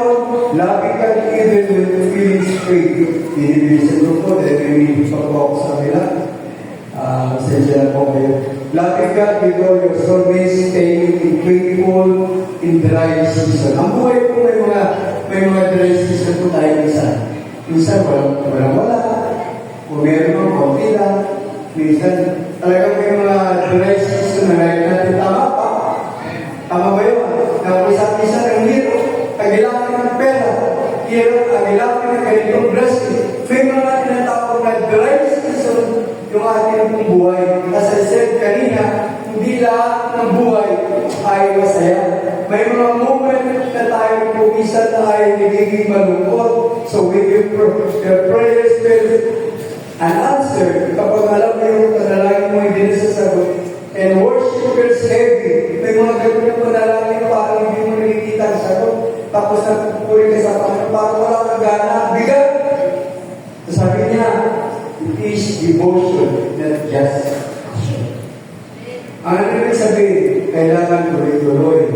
loving God even when the feelings fade. Binibilisan ko po, dahil may hindi pa po ako sa kanila. Pasensya na po kayo. Loving God with all your soul means staying faithful in dry season. Ang buhay po may mga dry season po tayo minsan. Minsan wala. Kung meron mo, konti lang. Minsan, talagang may mga dry season na life natin. Tama pa. Tama ba yun? Isa-isa ng hero, kagilapin ng pera. Hero, kagilapin ng ganitong blessing. May mga tinatawag na dry season yung ating pong buhay. As I said kanina, hindi lahat ng buhay ay masaya. May mga moment na tayo pumisa na ay nagiging malungkot. So with your prayers will an answer kapag alam mo yung panalangin mo hindi nasasagot. And worship feels heavy. May mga ganun na panalangin parang hindi mo nakikita ang sagot. Tapos nagpupuri ka sa Panginoon, parang wala kang gana. Bigat! Sabi niya, it is devotion, not just passion. Ano nabig sabihin? Kailangan tuloy-tuloy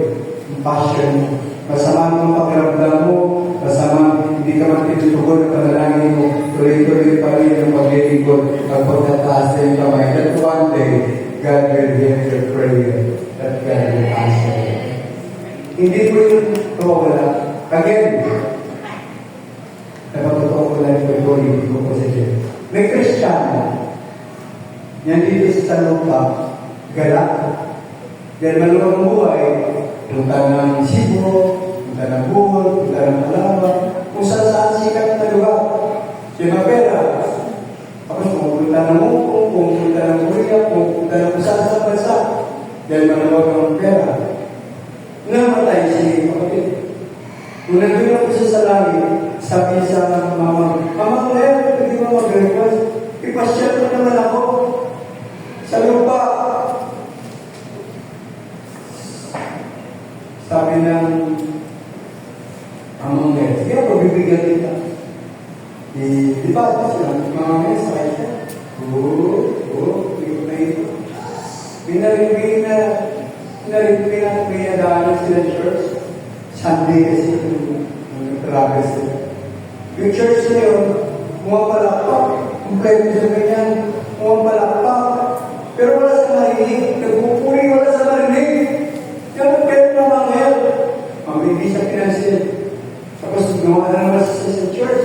ang passion mo. Masama ang pakiramdam mo, masama hindi ka magtitutugon ang panalangin mo, tuloy-tuloy pa rin ang paglilingkod ang pagtataas na yung kamay. That one day, God will hear your prayer. That God will answer you. Hindi po yung wala. Again, napatutuwa ko lang ito hindi ko po sa Diyos. May Kristiyano, yan dito sa Lupa, galak. Dahil maluwang buhay, punta ng Cebu, punta ng Bohol, punta ng Palawan, kung saan sikat na lugar. Siya mapera. Tapos pumunta ng Hong Kong, pumunta ng Korea, pumunta ng saan sa bansa. Dahil maluwag ang pera. Namatay si kapatid. Kung nandun ako siya sa langit, sabi sa mama, Mama Claire, hindi mo mag-request. ipasyal mo naman ako sa lupa. Sabi ng amang net, kaya pabibigyan kita. Di ba, sila, mga net, sakay siya. Ito na ito. Pinadaanan sila church. Sunday kasi travel sila. Yung church na yun, pumapalakpak. Kompleto sa ganyan, pumapalakpak. Pero wala sa marinig. Nagpupuri, wala sa marinig. Kaya na mga ngayon. Hindi siya pinansin. Tapos gumawa na naman sa church.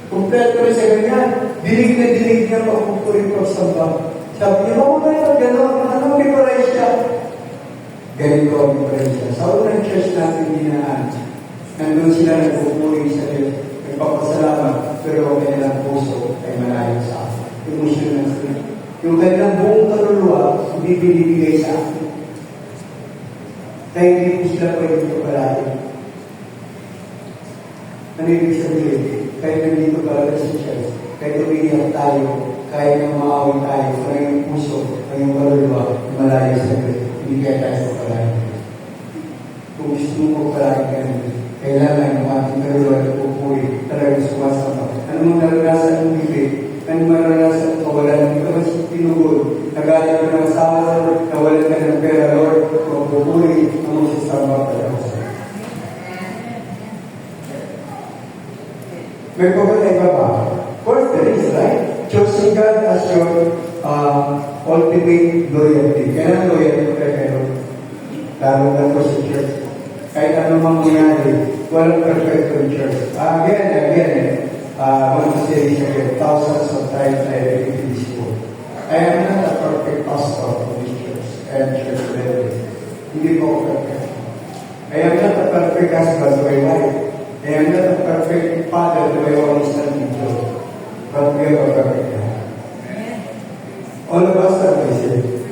Kompleto rin sa ganyan. Dinig na dinig niya pagpupuri ko sa samba. Sabi niya, bakit na gano'n? Anong biparay siya? Ganito ang biparay siya. Sa unang church natin dinaan, nandun sila nagpupuri sa Diyos. Nagpapasalamat, pero ang kanilang puso ay malayo sa akin. Emotion na sila. Yung kanilang buong kaluluwa, hindi binibigay sa akin. Kaya hindi po sila pwede ito palagi. Ano ibig sabihin? Kahit nandito talaga sa church, kahit umiiyak tayo, kahit na maawin tayo, kaya yung puso, kaya yung kaluluwa, malayo sa Diyos, hindi kaya tayo palagi. Kung gusto mo palagi ganun, kailangan yung ating kaluluwa na pupuri, talagang sumasama. Ano mong naranasan ng bibig? Ano maranasan ng kawalan? Ito mas tinugod. Nagalit ko ng asawa, nawalan ka ng pera, Lord, kung pupuri, ang magsasama talaga sa may pagkakaiba iba ba? Of course, there is, right? Choosing God as your ultimate loyalty. Kailan loyalty ka kayo? Lalo na po sa church. Kahit ano mang mangyari, walang perfecto in church. Again, I want to say this again. Thousands of times I repeat this quote. I am not a perfect pastor of this church and church level. Hindi po ako perfect. I am not a perfect husband to my wife. I am not a perfect father to my own son and daughter. But we have a perfect God. All of us are busy.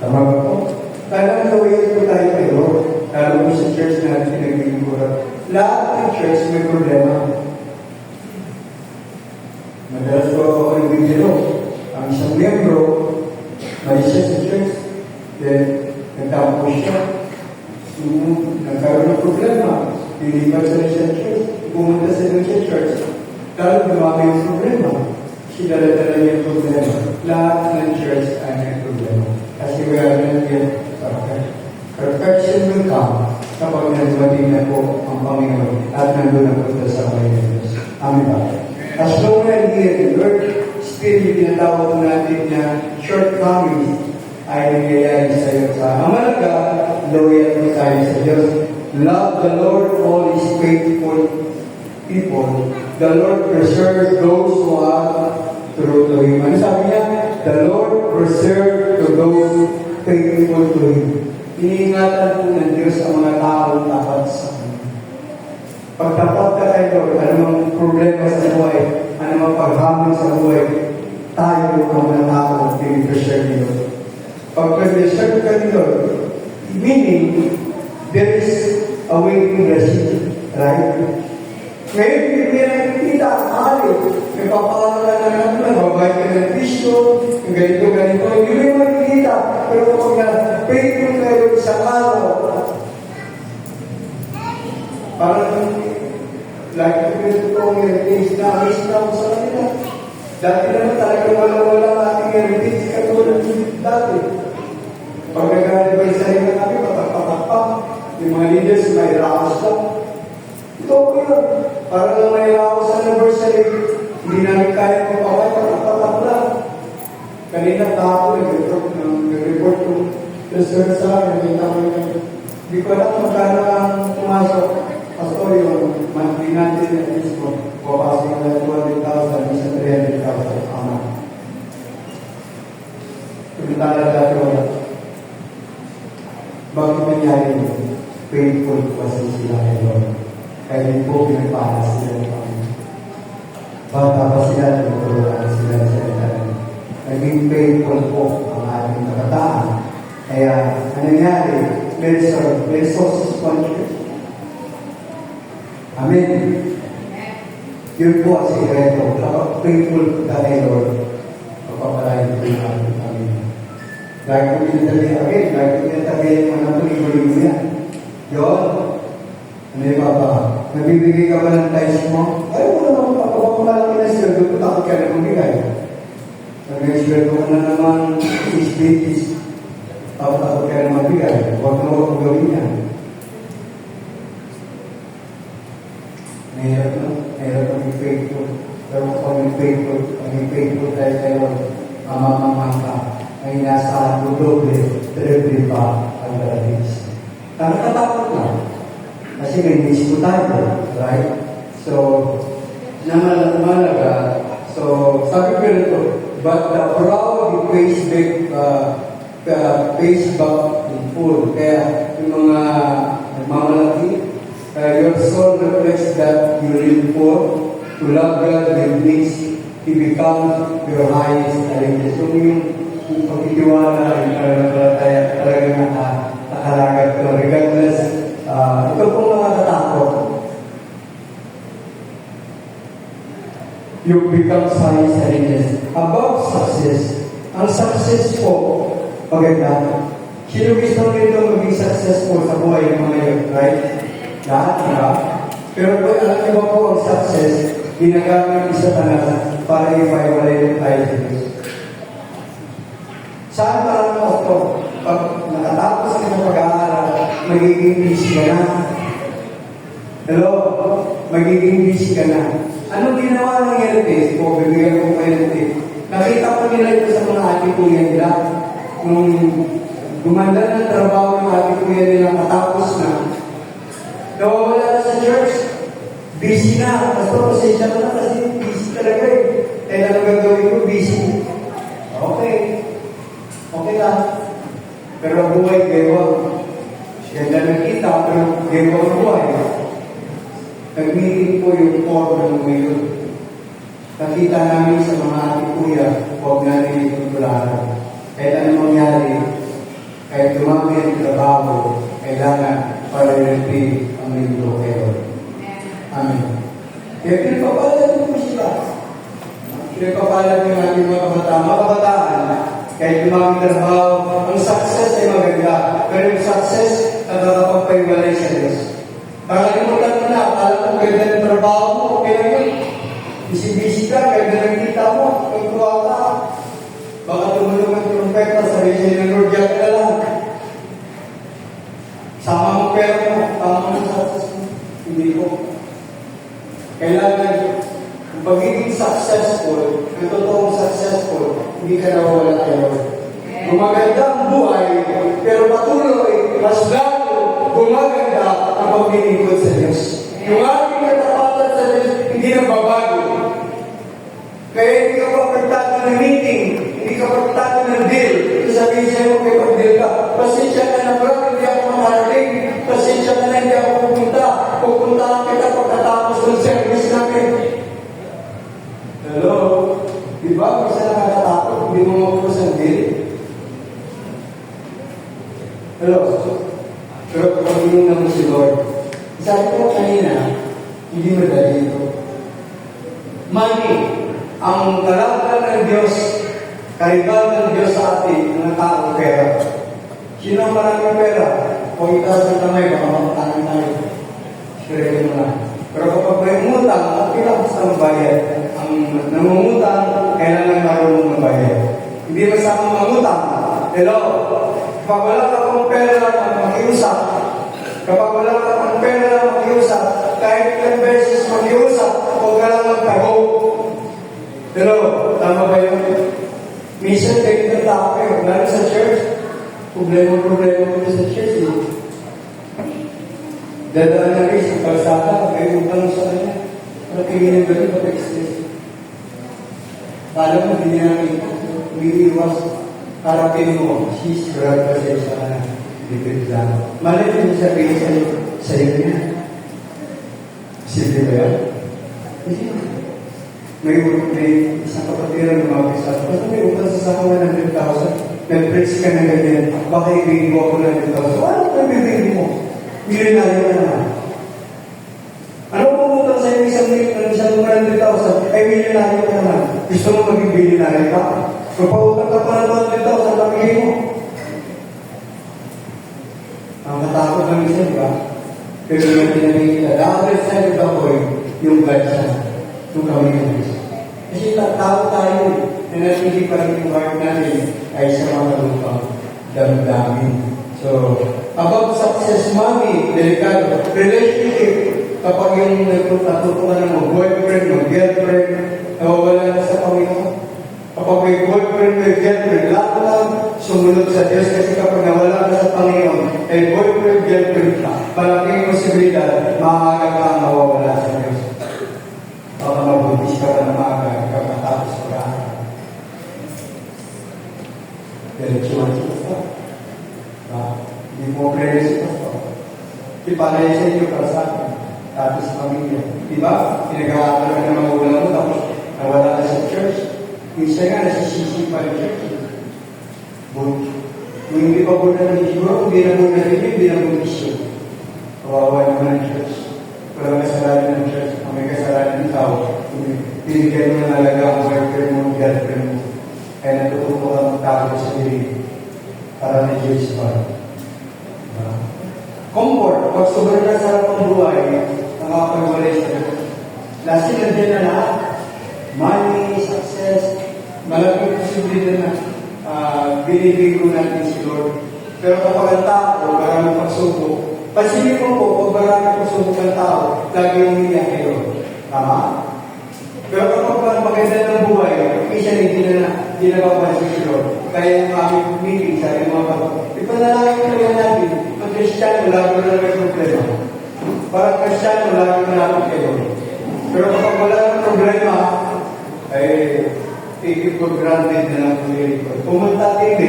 Tama ba po? Talagang gawin po tayo kayo. Lalo po sa church natin pinaglilingkuran. Lahat ng church may problema. Madalas po ako nagbibiro. Ang isang membro, may siya sa church. Then, nagtampo siya. Nagkaroon ng problema. Dilipat sa isang church. Pumunta sa isang church. Lalo dumami yung problema. Dala-dala niya yung problema. Lahat ng church ay may problema. Kasi we are not yet perfect. Perfection will come kapag nagdating na po ang Panginoon at nandun na po sa mga Diyos. Amen ba? As long as here in the Lord, still yung tinatawag natin na shortcomings ay nangyayari sa iyo. Ang malaga, loyal po tayo sa Diyos. Love the Lord, all His faithful people. The Lord preserves those who are true to Him. Ano sabi niya? The Lord preserves to those faithful to Him. Iniingatan po ng Diyos ang mga taong tapat sa Kanya. Pag tapat ka kay Lord, anumang problema sa buhay, anumang paghamon sa buhay, tayo ang mga taong pinipreserve ni Lord. Pag preserve ka ni Lord, meaning, there is a way to receive, right? Ngayon, hindi na nakikita ang alip. May papakalan na natin, mababay ka ng bisyo, ganito. Hindi mo nakikita. Pero kapag na-faithful kayo sa araw, parang lagi ko ganito po ang heritage na alis na ako sa kanila. Dati naman talaga wala ating heritage katulad dati. Pag nag-advise sa rin kami, patak-patak. Yung mga leaders, may raos lang. Ito po yun. Para lang may raos sa anniversary, hindi namin kaya magpapay, patak-patak lang. Kanina ako, nag-report ko sa akin, hindi ko alam magkano ang pumasok. Pastor, yung monthly natin at least po, papasok na 200,000, isa 300,000. Ama. Kumintala dati wala. Bakit nangyari mo? Painful kasi sila ngayon. Kaya din po pinagpala sila ng Panginoon. Bata pa sila, nagturuan sila sa internet. Naging painful po ang ating kabataan. Kaya, ang nangyari, resources country. Amen. Yun po ang sikreto. Kapag faithful tayo, Lord, papapalain po natin kami. Lagi ko pinatabi again, lagi ko pinatabi yung mga tuloy-tuloy mo yan. Yun. Ano yung papa? Nagbibigay ka ba ng times mo? Ay, wala naman pa. Kapag malaki na siya, doon takot ka na magbigay. Nag-exert ko na naman 6 days. Takot ka na magbigay. Huwag na huwag gawin yan. Mahirap na. Mahirap maging faithful. Pero kung maging faithful tayo kayo, mamamamaka ay nasa doble, triple pa ang dalis. Nakakatakot lang. Kasi may miss ko tayo, right? So, namalaga. So, sabi ko nito, but the proud pays back in full. Kaya yung mga nagmamalaki, your soul reflects that you live for. To love God will means He becomes your highest allegiance. Yung pagtitiwala, yung talagang nakalagat ko, regardless, ito pong nakakatakot. You become highest allegiance. About success, ang success po, maganda. Sino gusto nito maging successful sa buhay ng mga yun, right? Lahat, diba? Pero po, alam niyo ba po ang success, ginagamit isa talaga para i-violate tayo sa Diyos. Saan parang mo ito? Pag nakatapos ka ng pag-aaral, magiging busy ka na. Hello? Magiging busy ka na. Anong ginawa ng LTS? Po, bibigyan ko kayo ng tip. Nakita ko nila ito sa mga ati kuya nila. Nung gumanda ng trabaho ng ati kuya nila, matapos na. Nawawala na sa church. Busy na. Pastor, pasensya ko na kasi busy talaga eh. Kaya ano gagawin ko? Busy. Okay. Okay lang. Pero ang buhay, gewang. Ganda nakita, pero gewang ang buhay. Nag-meeting po yung form ng ngayon. Nakita namin sa mga ating kuya, huwag natin itutularan. Kahit anong mangyari, kahit dumami ang trabaho, kailangan priority ang linggo kayo. Amen. Kaya pinapapalad mo sila. Pinapapalad yung ating mga kabataan. Mga kabataan, kahit dumami trabaho, ang success ay maganda. Pero yung success, nakakapagpaiwalay sa Diyos. Nakalimutan mo na, alam mo, ganda ng trabaho mo, okay lang yun. Busy-busy ka, ganda ng kita mo, magkuha ka. Baka tumulong ang trumpeta, sabihin siya ng Lord, diyan ka na lang. Sama mo pera mo, tama mo sa success mo. Hindi ko. Kailangan, kung pagiging successful, ang totoong successful, hindi ka nawawala kayo. Gumaganda ang buhay, pero patuloy, mas lalo, gumaganda ang paglilingkod sa Diyos. Yung ating katapatan sa Diyos, hindi nagbabago. Kaya hindi ka pa pagtato ng meeting, hindi ka pagtato ng deal. Sabihin sa'yo, kay pag-deal ka, pasensya ka na bro, hindi ako makarating. Pasensya ka na, hindi ako pupunta. Pupuntahan kita pagkatapos ng service namin. Hello? Di ba? Kasi nakakatakot, hindi mo mapupos ang deal. Hello? Pero pag-inom na mo si Lord. Sabi ko kanina, hindi madali ito. Money, ang kalaban ng Diyos, karibal ng Diyos sa atin, ng tao pera. Sino ang maraming pera? Kung itaas ng kamay, baka makatanin tayo. Sure mo na. Pero kapag may umutang, okay lang basta magbayad. Ang nangungutang, kailangan marunong magbayad. Hindi masama mangutang. Hello? Kapag wala ka pang pera, makiusap. Kapag wala ka pang pera, makiusap. Kahit ilang beses makiusap, huwag ka lang magtago. Hello? Tama ba yun? Minsan, kayo na tao kayo. Lalo sa church, problema ko sa church. Dadaan na rin sa kalsada, kayo utang sa kanya. Pero kaya ba rin pag-express? Paano mo, hindi namin umiiwas. Harapin mo, she's proud kasi sa kanya. Dito lang. Malit mo sabihin sa'yo niya. Sige ba yan? May isang kapatiran ng mga pisat. Basta may utang sa saka 100,000. Nag-preach ka na ganyan. Baka ibigin mo ako ng 100,000. Ano ba ibigin mo? Milionaryo na naman. Ano kung utang sa'yo isang 100,000? bilyonario ka naman. Gusto mo maging bilyonario ka? Kung pautang ka pa naman dito sa pamilya mo. Ang matakot lang isa, di ba? Pero yung pinamigila, the other side of the coin, yung God side, yung kami ng Diyos. Kasi tao tayo, na nasili pa rin yung heart natin ay sa mga lupang damdamin. So, about success, mommy, delikado. Relationship, kapag yung natutunan ng boyfriend, ng girlfriend, nawawala na sa Panginoon. Kapag may boyfriend, may girlfriend, lahat lang sumunod sa Diyos kasi kapag nawala na sa Panginoon, ay boyfriend, girlfriend ka, malaking posibilidad, maaga ka ang nawawala sa Diyos. Baka mabutis ka pa na maaga, kapatapos pag-aaral. Diretsuhan sa Pastor. Hindi mo prayer sa Pastor. Ipalaya sa inyo para sa akin. Tapos pamilya. Diba? Pinag-aaral ka ng mga ulang mo, tapos nawala na sa church. Minsan nga, nasisisi pa yung church. Kung hindi pa po na siguro, hindi na po na rin, hindi na po issue. Kawawa naman ang church. Walang kasalanan ng church. Kung may kasalanan ng tao, binigyan mo ng alaga ang boyfriend mo, girlfriend mo. Kaya natututo ka magtago sa diri para na Diyos pa. Comfort. Pag sobrang nasarap ang buhay, nakakapagwalay sa Diyos. Last na din na lahat. Money, success, malaking posibilidad na binibigyan natin si Lord. Pero kapag ang tao, maraming pagsubok, pansinin mo po, pag maraming pagsubok ang tao, lagi umiyak kay Lord. Tama? Pero kapag maganda ng buhay, minsan hindi na papansin si Lord. Kaya yung aming meeting, sabi mga bago, ipanalangin ko naman natin, ang Kristiyano, lagi na may problema. Parang Kristiyano, lagi na natin kay Lord. Pero kapag wala ng problema, ay take it for granted na lang pumili ko. Pumunta TV,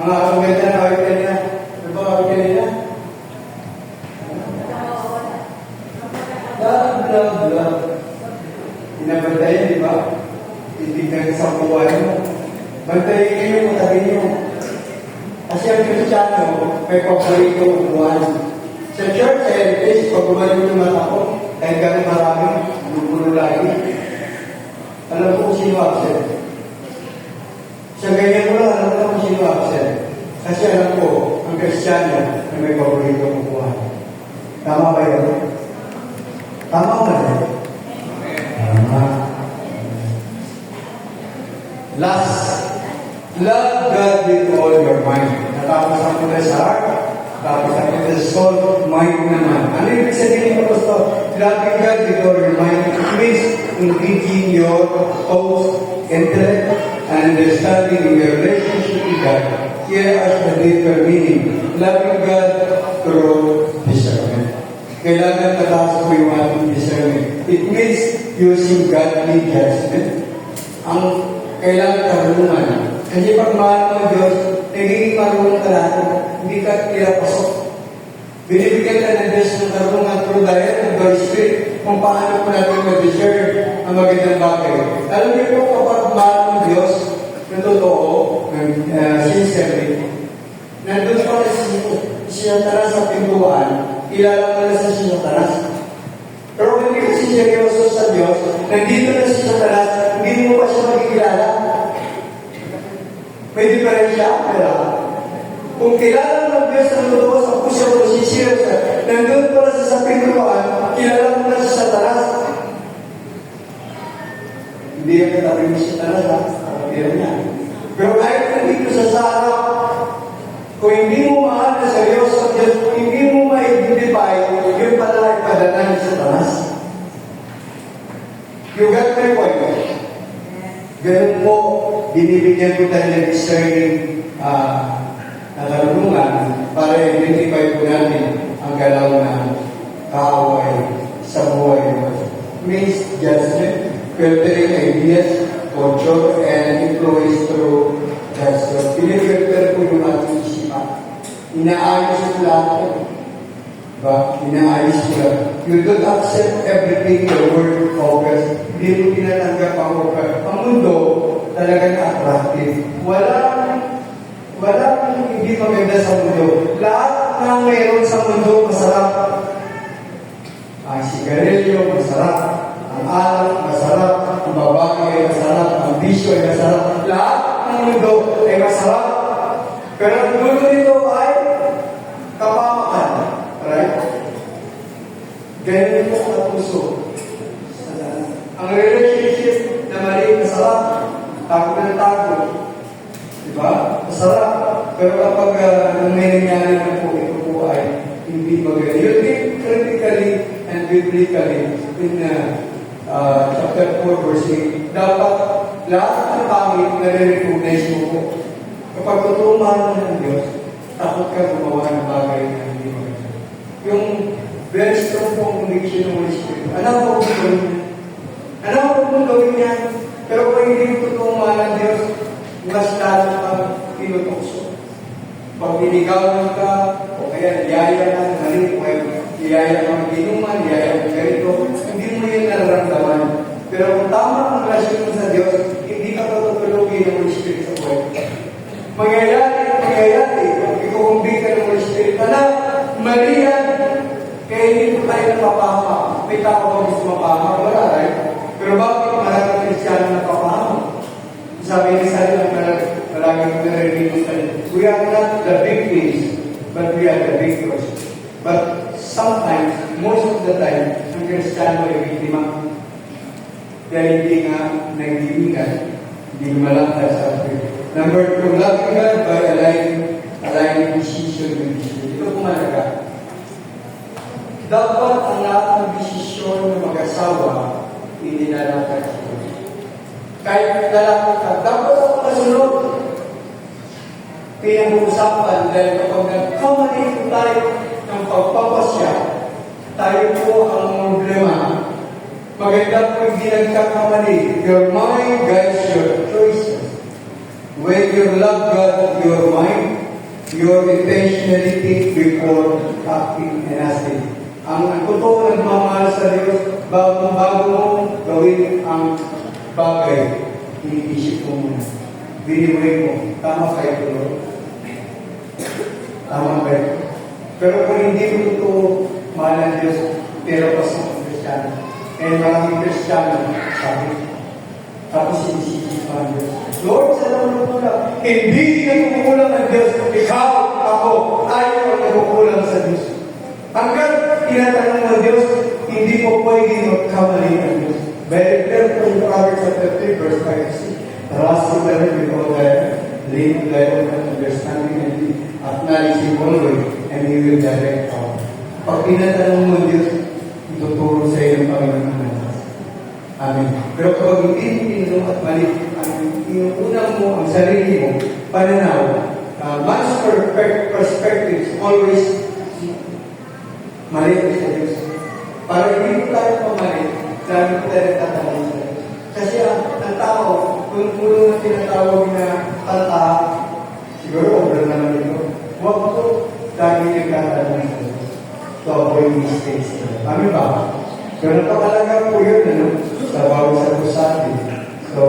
ang akong ganda na kawit kanina. Ano ba kawit kanina? Love. Inabantayan, di ba? Titignan sa buhay mo. Bantayin kayo, matabi nyo. Kasi ang Kristiyano, may paborito upuan. Sa church, sa heritage, pag gumaling yung mata ko, kahit gano'ng maraming, lupulo lagi. Alam ko kung sino absent. Sa ganyan mo lang, alam ko kung sino absent. Kasi alam ko, ang Kristiyano na may paborito upuan. Tama ba yun? Tama ba yun? Tama. Last, love God with all your mind. Natapos ang mula sa heart, tapos ang mula sa soul, mind naman. Ano yung sabihin ko, Pastor? Loving God with all your mind. It means engaging your thoughts, intellect, and understanding in your relationship with God. Here are the deeper meaning. Loving God through discernment. Kailangan mataas mo yung ating discernment. It means using godly judgment. Ang kailangan karunungan. Kasi pag mahal mo Diyos, nagiging marunong ka natin. Hindi ka pinapasok. Binibigyan ka ng Diyos ng karunungan through the help of the Spirit kung paano po natin ma-discern ang magandang bagay. Alam niyo po kapag mahal mo Diyos, na totoo, sincerely, nandun pa na siya taras sa pintuan, kilala mo na sa siya taras. Pero kung hindi kasi seryoso sa Diyos, nandito na siya taras, hindi mo pa siya magkikilala. May diferensya, pero kung kilala mo ng Diyos ng totoo sa puso mo, sincere siya, nandun pa na sa pintuan, kilala mo na siya sa taras. Hindi yung katabi mo siya taras, ha? Pero niya. Pero kahit nandito sa sarap, kung hindi mo mahal na seryoso sa Diyos, kung hindi mo ma-identify, yung pala ay padala sa taas. You got my point. Ganun po, binibigyan ko tayo ng discerning na karunungan para identify po natin ang galaw na kaaway sa buhay mo. Means judgment, filtering ideas, culture, and influence through judgment. Pinifilter po yung ating isipan. Inaayos ko lahat. Diba? Inaayos ko lahat. You don't accept everything the world offers. Hindi mo tinatanggap ang offer. Ang mundo, talaga na-attractive. Walang hindi maganda sa mundo. Lahat ng meron sa mundo, masarap. Ang sigarilyo, masarap. Ang alak, masarap. bisyo ay masarap. Lahat ng mundo ay masarap. Pero ang dulo nito ay kapamakan. Right? Ganyan po ang puso. Ang relationship na mali, masarap. Takot na takot. Diba? Masarap. Pero kapag may nangyari na po, ito po ay hindi magaling. You think critically and biblically in chapter 4 verse 8, dapat lahat ng pangit na re-recognize mo po. Kapag totoo mahal mo ng Diyos, takot ka gumawa ng bagay na hindi magaling. Yung very strong pong conviction ng Holy Spirit, alam mo kung gawin niya. Alam mo kung gawin niya. Pero kung hindi mo totoo mahal ng Diyos, mas lalo kang pinutokso. Pag niligawan ka, o kaya niyaya ka ng mali, o kaya niyaya ka ng ginuman, niyaya ka ng ganito, hindi mo yun nararamdaman. Pero kung tama ang relasyon mo sa Diyos, hindi ka patutulogin ng Holy Spirit sa buhay. Mangyayari, kung ikukumbing ka ng Holy Spirit, mali yan, kaya hindi mo tayo napapahama. May tao ba gusto mapahama? Wala, right? Pero bakit maraming Kristiyano napapahama? Sabi ni Sally, maraming narinig sa we are not the victims, but we are the victors. But sometimes, most of the time, ang Kristiyano ay biktima. Dahil hindi nga nagdidigan, hindi malangkas sa atin. Number 2, loving God by aligning decision with decision. Ito po malaga. Dapat ang lahat ng desisyon ng mag-asawa, hindi nalangkas sa atin. Kahit lalaki ka, dapat ako kasunod. Pinag-uusapan dahil kapag nagkamali tayo ng pagpapasya, tayo po ang problema. Maganda po hindi nagkakamali. Your mind guides your choices. When you love God, your mind, your intentionality before acting and asking. Ang totoo nagmamahal sa Diyos, bago mo gawin ang bagay, iniisip mo muna. Binibuhay mo, tama kayo tuloy. Tama kayo. Pero kung hindi mo ito mahal ng Diyos, pero pas ng Kristiyano. Eh maraming Kristiyano, sabi. Tapos sinisisi pa ang Diyos. Lord, sa naman kukulang. Hindi nagkukulang ang Diyos. Ikaw, ako, ayaw ang nagkukulang sa Diyos. Hanggang tinatanong ng Diyos, hindi po pwede magkamali ang Diyos. Very clear from Proverbs chapter 3, verse 5. Trust in the Lord with all thy lean thy own understanding and acknowledge Him always, and He will direct our. Pag tinatanong mo ang Diyos, ituturo sa iyo ng Panginoon ng Diyos. Amen. Pero kapag hindi tinanong at mali, ang inuunang mo ang sarili mo, pananaw, man's perspective is always mali sa Diyos. Para hindi mo tayo pamali, lagi ko tayo nagtatanong sa Diyos. Kasi ang tao, kung puno na tinatawag na kanta, siguro, obra naman ito. Huwag ko, lagi nagtatanong sa Diyos. To avoid mistakes. Amin ba? So, napakalaga po yun, sa bawat sa kusati. So,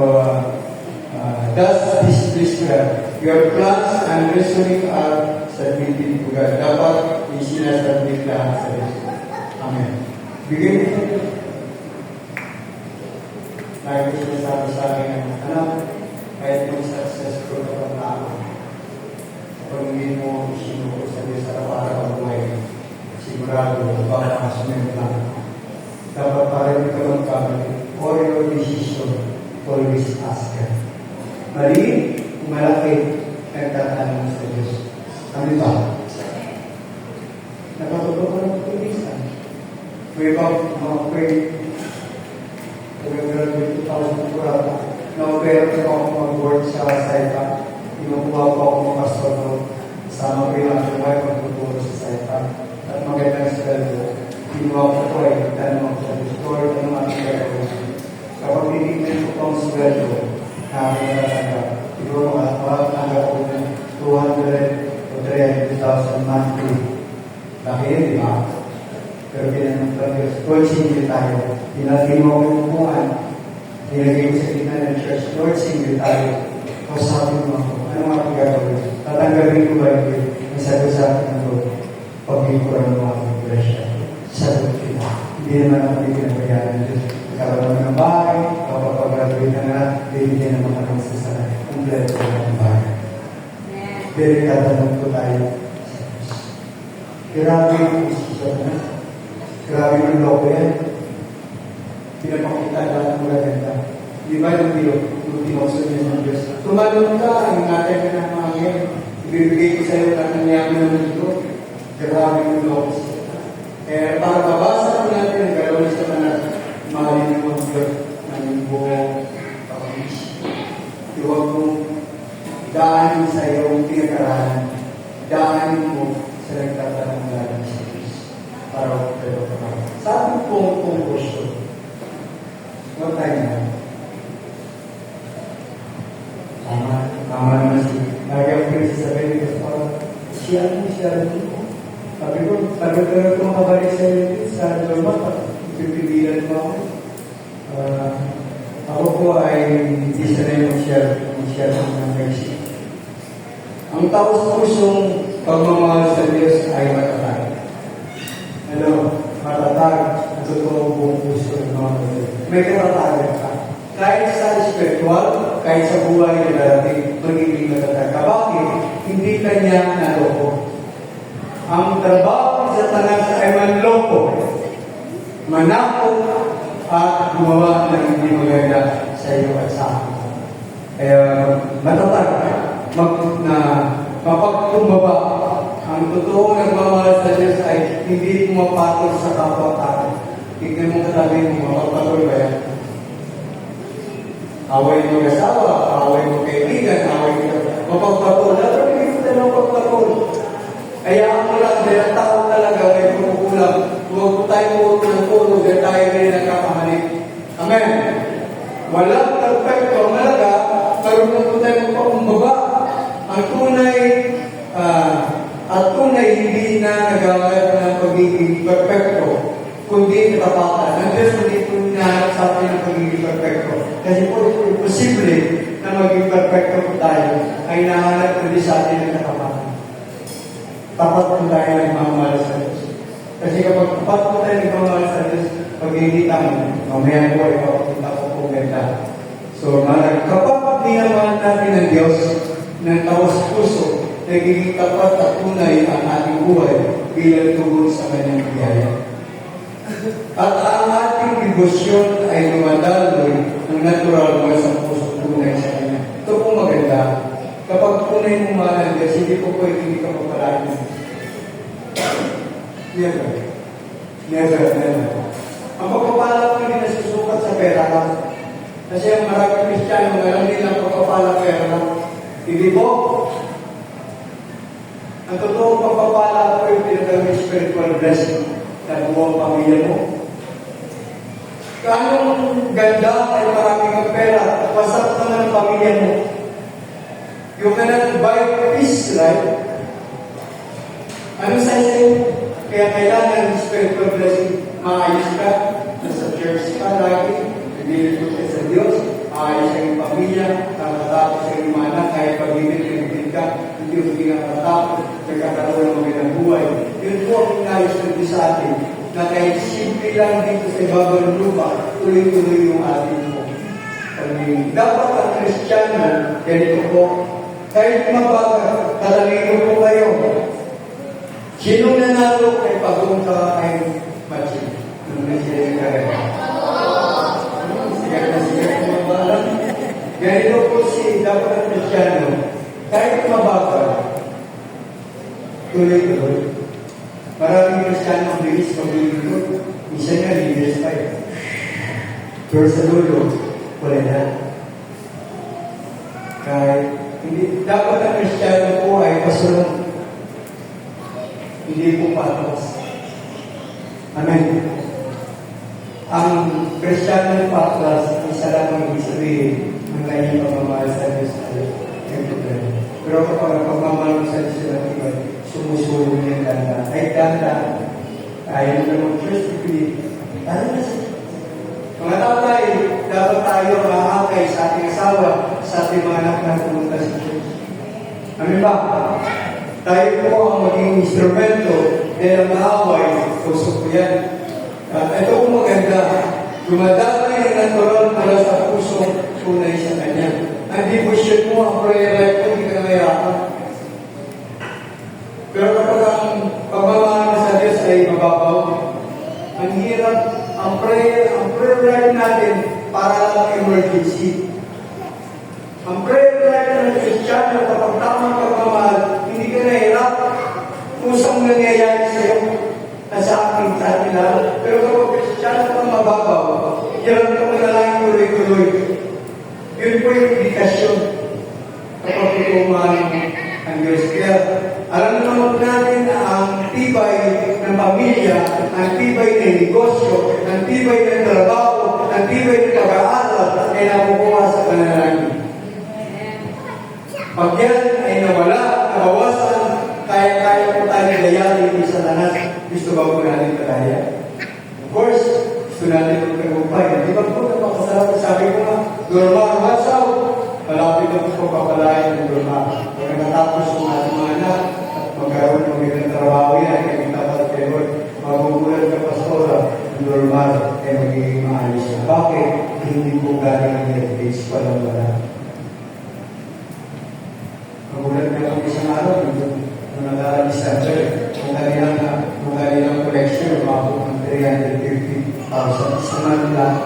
that's this describe. Your plans and reasoning are submitted to God. Dapat isinasubmit lahat sa Diyos. Amen. Bigay nito. Lagi ko sinasabi sa akin, anak, kahit yung successful ka pang tao, kung hindi mo sinuko sa Diyos sa araw-araw buhay, sigurado, baka makasunod lang. Dapat para hindi ka magkamali, for your decision, always ask God. Mali, malaki, nagtatanong sa Diyos. Ano ba? Napatutuwa ka ng pagpilisan. Way back, mga pray, graduate 2004, na-opera ko ako mag-work sa SAIPA. Inukuha ko ako mga pastor kasama ko yung aking wife magtuturo sa SAIPA. At magandang sweldo. Kinuha ko po ay tanong ako sa Lord, anong aking gagawin. Kapag tinignan ko po ang sweldo, nakakalaga, siguro makakalaga ko ng 200 o 300,000 monthly. Laki yun, di ba? Pero pinanong ko Diyos, Lord, single tayo. Pinagin mo ang umuhan. Nilagay ko sa gitna ng church, Lord, single tayo. Kausapin mo ako, anong aking gagawin? Tatanggalin ko ba yun? Ang sagot sa akin ng Lord, pag-ikuran mo ang presya. Sagot kita. Hindi naman ako pinabayaran ng Diyos. Nagkaroon ng bahay, kapag pagalitan na bibigyan ng mga kasasalan. Kompleto ng bahay. Amen. Pero tatanong po tayo. Grabe yung isip na. Grabe yung loko yan. Pinapakita lahat ng magaganda. Di ba yung tinoso niya ng Diyos? Tumalong ka, ang natin ka ng mga ngayon. Ibibigay ko sa iyo na nangyayang ng mundo. Grabe yung loko. Para mabasa ko natin ang galaw sa mga mahalin ng Diyos ng buong kapatid. Huwag mong daanin sa iyong pinag-aralan. Daanin mo sa nagtatanong natin sa Diyos. Para pero sabi kong conclusion. Huwag tayo na. Tama naman si lagi ang pinagsasabi ko parang siya rin. Sabi ko kung makabalik sa iyo sa Lord, pipigilan mo ako. Ako po ay hindi sanay mag-share ng mercy. Ang taos-pusong pagmamahal sa Diyos ay matatag. Matatag ang totoo buong puso ng mga kapatid. May karatagan ka. Kahit sa spiritual, kahit sa buhay na darating, magiging matatag ka. Bakit? Hindi kanya naloko. Ang trabaho sa tanan ay manloko, manako, at gumawa ng hindi maganda sa iyo at sa akin. Kaya matatag mapagkumbaba. Ang totoong nagmamahal sa Diyos ay hindi pumapatol sa kapwa-tao. Tignan mo katabi mo, mapagpatol ba yan? Away mo kasawa, away mo kaibigan, away mo mapagpatol. Dapat hindi mo tayo mapagpatol. Kaya ang lang, dahil tao talaga ay pumukulang. Huwag po tayo pumukulang dahil tayo rin nagkakahanip. Amen. Walang perfecto ang malaga, marunong po tayo magpakumbaba. Ang tunay hindi na nagawa ng pagiging perfecto, kundi natapatan. Ang Diyos hindi po hinahanap sa atin ng pagiging perfecto. Kasi po, imposible na maging perfecto po tayo ay nahanap kundi sa atin ng natapatan. Tapat po tayo nagmamahal sa Diyos. Kasi kapag tapat po tayo nagmamahal sa Diyos, pag-iinita mo, mamaya po ay papapunta ko po ganda. So, kapag dinamahal natin ng Diyos ng tawas puso, nagiging tapat at tunay ang ating buhay bilang tugon sa kanyang biyaya. At ang ating debosyon ay lumadaloy ng natural mula sa puso tunay sa kanya. Ito po maganda. Kapag tunay mo mahal ng Diyos, hindi po pwede hindi ka papalain. Never. Ang pagpapala ko hindi nasusukat sa pera lang. Kasi ang maraming Kristiyano, alam nila ang pagpapala pera lang. Hindi po. Ang totoong pagpapala ko yung pinagawin spiritual blessing na buong pamilya mo. Kanong ganda ay maraming ang pera, pasap naman ang pamilya mo. Yung kanang buy peace, right? Ano sa iyo? Kaya kailangan ng spiritual blessing, maayos ka, nasa church ka lagi, nililito ka sa Diyos, maayos ang pamilya, nakatapos sa iyong anak, kahit pag-ibig ka, hindi mo nakatapos, nagkakaroon ng magandang buhay. Yun po ang inayos ng Diyos sa atin, na kahit simple lang dito sa ibabang lupa, tuloy-tuloy yung ating po. Dapat ang Kristiyano, ganito po, kahit mabaga, talangin po kayo. Sino nanalo kay pagpunta kay Matthew? Nung nasiya kaya. Sigat na mabalang. Ganito po si dapat ang Kristiyano, kahit mabaga, tuloy-tuloy. Maraming Kristiyano ang bilis pag-ibig. Isa nga, leaders pa yun. Pero sa dulo, wala na. Kahit hindi, dapat ang Kristiyano po ay pasunod. Hindi po patos. Amen. Ang Kristiyano patos, isa lang ang ibig sabihin ng kanyang pagmamahal sa Diyos ay problema. Pero kapag ang pagmamahal sa Diyos ay iba, sumusulong niya danda. Ay danda. Ayaw na mag-first degree. Ano na siya? Mga tatay, dapat tayo maakay sa ating asawa, sa ating mga anak na pumunta sa church. Amin ba? Tayo po ang maging instrumento dahil ang maaway, puso ko yan. Ito po maganda. Dumadaloy ng natural mula sa puso tunay sa Kanya. Ang devotion mo, ang prayer life mo, hindi ka na mayroon. Pero kapag ang pagmamahal sa Diyos ay mababaw, ang hirap, ang prayer life natin para lang emergency. Ang prayer life ng Kristiyano kapag tamang pagmamahal, hindi ka nahirap. Kusang nangyayari sa iyo na sa akin, sa atin lang. Pero kapag Kristiyano kang mababaw, hirap ka manalangin tuloy-tuloy. Yun po yung indikasyon kapag tutumahan ang Diyos. Kaya alam naman natin na ang tibay ng pamilya, ang tibay ng negosyo, ang tibay ng trabaho, ang tibay ng pag-aaral ay nakukuha sa panalangin. Pag yan ay nawala, nabawasan, kaya-kaya po tayo dayanin sa lahat. Gusto ba po natin kadaya? Of course, gusto natin magtagumpay. Di ba po napakasarap? Sabi ko nga, Norma, what's up? Malapit na po papalayan ng Norma. Pag natapos ng ating mga anak, at magkaroon ng magandang trabaho yan, kaya tapat kay Lord, magugulat ka pastora, ng Norma, ay magiging maalis na. Bakit? Hindi po galing ang Netflix, walang wala. Magulat ka lang isang araw, nung nag-aalis sa church, ang kanilang collection, umabot ng 350,000. Isa man lang,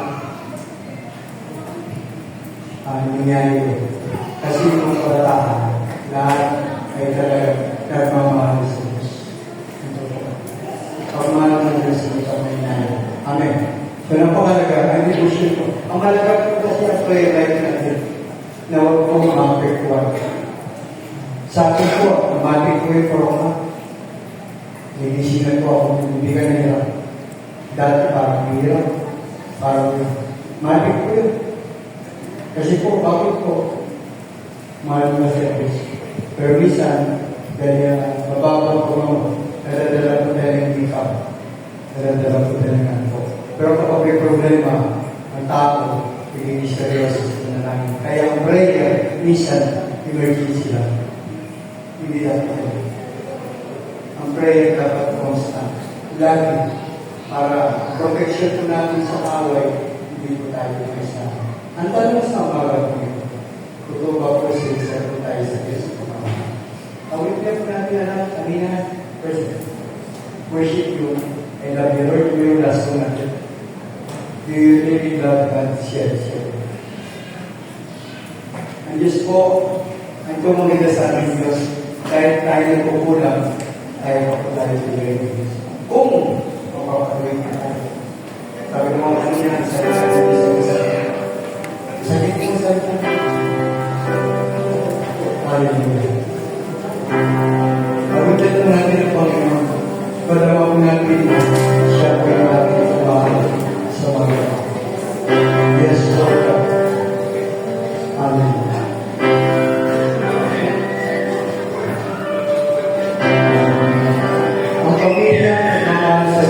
nangyari yun. Kasi yung kalatahan, lahat ay talaga nagmamahal sa Diyos. Pagmahal ng Diyos sa kamay na yun. Amen. So, napakalaga, ang devotion ko. Ang malaga po kasi ang prayer life natin na huwag po makapektuan. Sa akin po, amating ko yung corona. Nilisinan po ako, hindi ka nahirap. Dati parang hirap. Parang matik ko yun. Kasi po, bakit po? Mahal na service. Pero minsan, dahil mababang ko naman, nadadala ko dahil ng make-up. Nadadala ko dahil ng po. Pero kapag may problema, ang tao, hindi seryoso na lang. Kaya ang prayer, minsan, emergency lang. Hindi dapat. Ang prayer dapat constant. Lagi. Para protection po natin sa away, hindi po tayo isa. Ang tanong sa umaga po ito, totoo ba po sincere po tayo sa Diyos? Awit niya po natin anak, kanina, first, worship you, and love you, Lord, yung last one natin. Do you really love God? Share. Ang Diyos po, ang tumangin sa ating Diyos, kahit tayo nagkukulang, tayo makapagay sa Diyos. Kung makapagay na tayo. Sabi ng mga kanina, sakit mo sa ito. Hallelujah. Pagdating na natin ang Panginoon, padawag natin na siya po yung ating tumahan sa mga. Yes, Lord. Amen. Ang pamilya at mga sa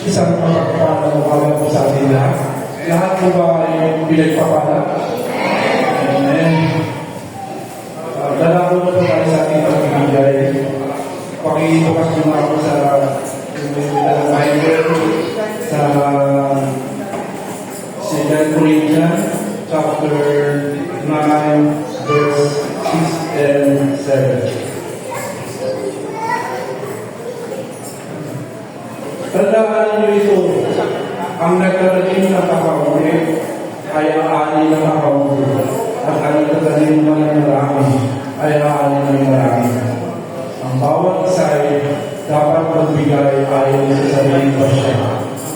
isang mapagpapalang umaga po sa ating lahat. Lahat po ba ay pinagpapala? Amen. Dala ko na po tayo sa ating pagbibigay. Pakibukas nyo ako sa Bible sa 2 Corinthians chapter 9 verse 6 and 7. Tandaan niyo ito, ang nagkatanim ng kakaulit ay aani ng kakaulit, at ang nagkatanim ng marami ay aani ng marami. Ang bawat isa ay dapat magbigay ayon sa sariling pasya,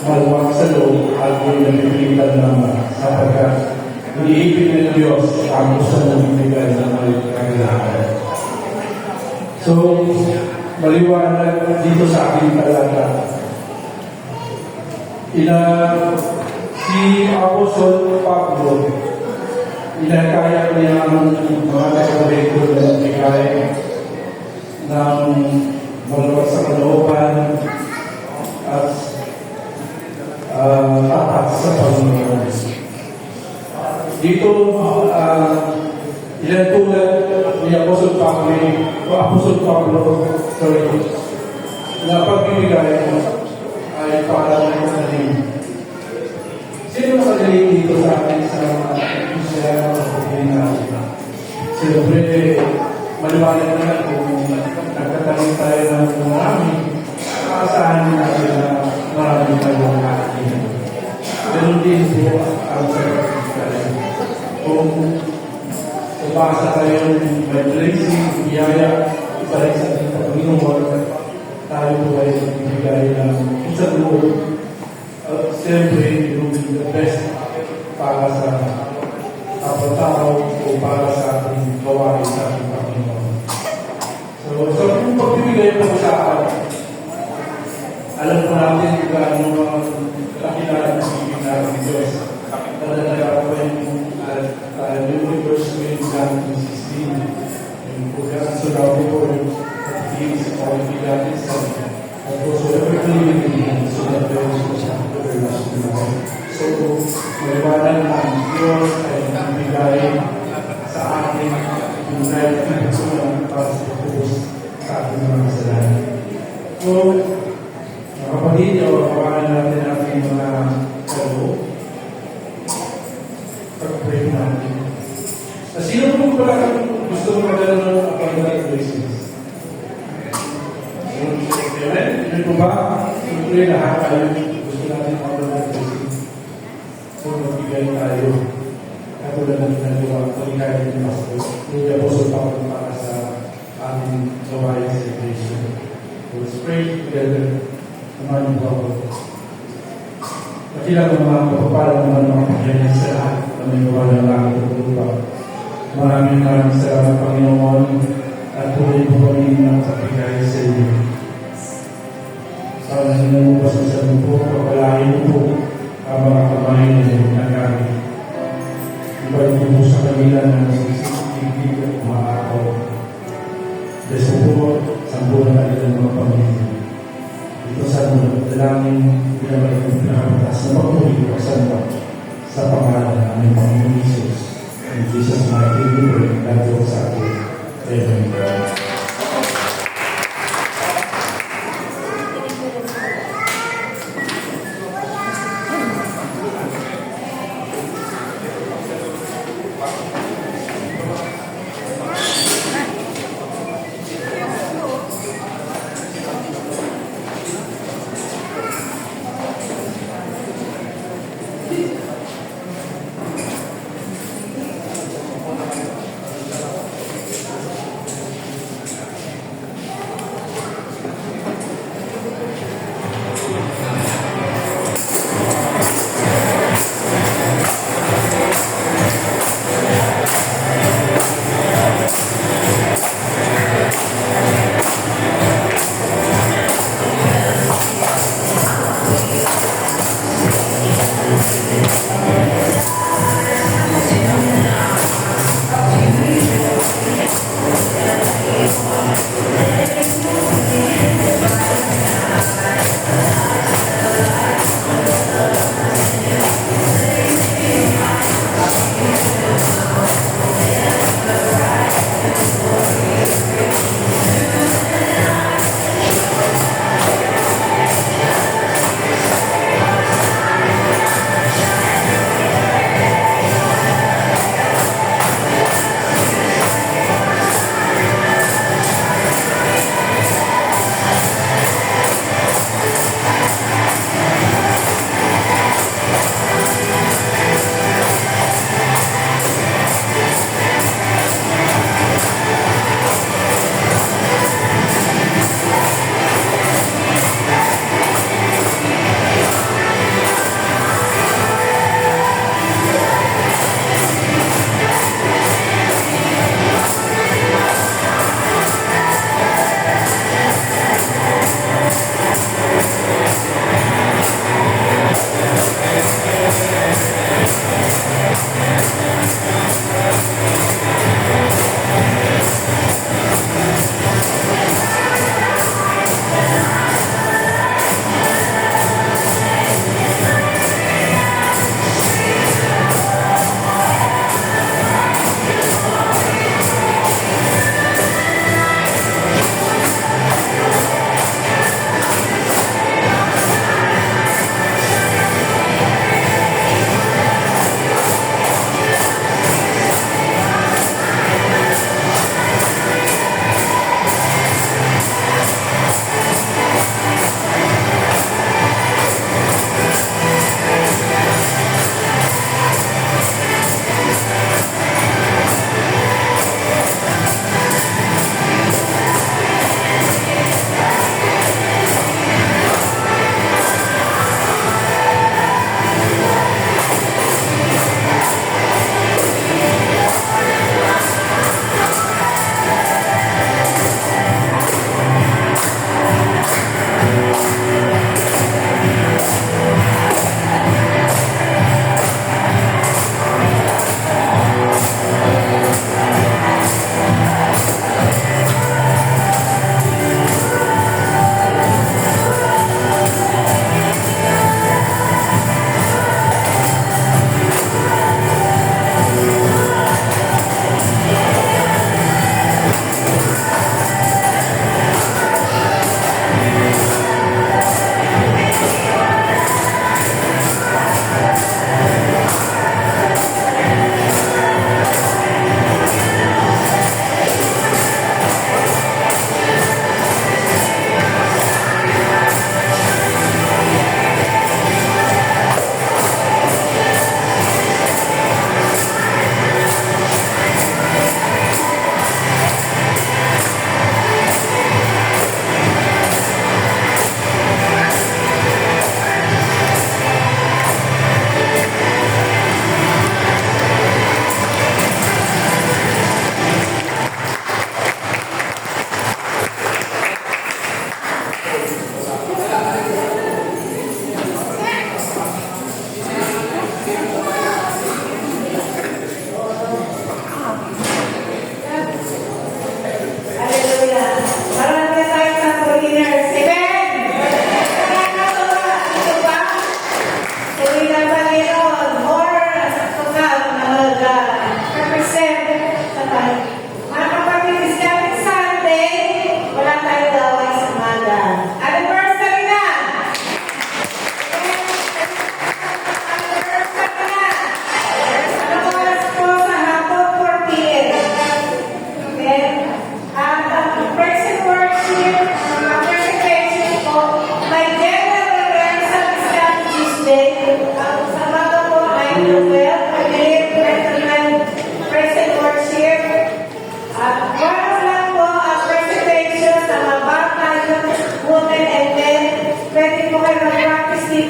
maluwag sa loob at yung nagpipilitan naman, sapagkat iniibig ng Diyos ang gusto ng bibigay ng may kailangan. So, maliwanag dito sa aking talata. Si Apostol Pablo, inakaya niya ang mga nagkabego na bigay ng maluwag sa kalooban at tatak sa Panginoon. Dito, ilan tulad ni Apostol Pablo, na pagbibigay ay para ng kanalim. Sino nakagaling dito sa atin sa Israel o Pilipinas? Siyempre, maliwanag na kung nagkatanim tayo ng marami, maasahan natin na marami tayong atin. Ganun din po ang sacrifice. Kung umasa tayo may blessing, biyaya, ibalik sa ating Panginoon, tayo po ay magbibigay ng isang loob. Siyempre, yung the best para sa kapatao o para sa ating gawain sa ating Panginoon. So yung pagbibigay po sa akin, alam po natin kung gaano mga kakilala ng ibig natin ng Diyos. Talaga po yung verse 16, yung pagkakas sa labi po, at higit sa quality natin sa at also everything so that there is so, maliwanag na ang Diyos ay nagbigay sa atin yung right na para sa pagpupos sa ating mga kasalanan. So, mga kapatid, kawakan natin ating mga kaloob. Pag-pray natin. Sino po pala gusto mo magdala ng abundant blessings? Amen? Yun po ba? Siyempre lahat tayo gusto natin abundant blessings. So, magbigay tayo. Katulad ng ginagawa, pagkikaya ng Pastor. Yung Apostol Pablo para sa aming gawain celebration. So, let's pray together. Naman po ako. Nakilala ng mga kapapala naman mga pagkakas sa lahat na may gawa ng langit at lupa. Maraming salamat Panginoon at tuloy po kami ng pagbigay sa iyo. Sana sinumupas sa po, papalain po ang mga kamay na nagamit. Ibalik po sa kanila na sisisipig at umaakaw. Deso po, sambulan na ilang mga pamilya. Ito sa dalangin pinabalik ng pinakapatas na pagmuli o sa pangalan ng aming Panginoon Jesus. In Jesus' mighty name, that was our Amen.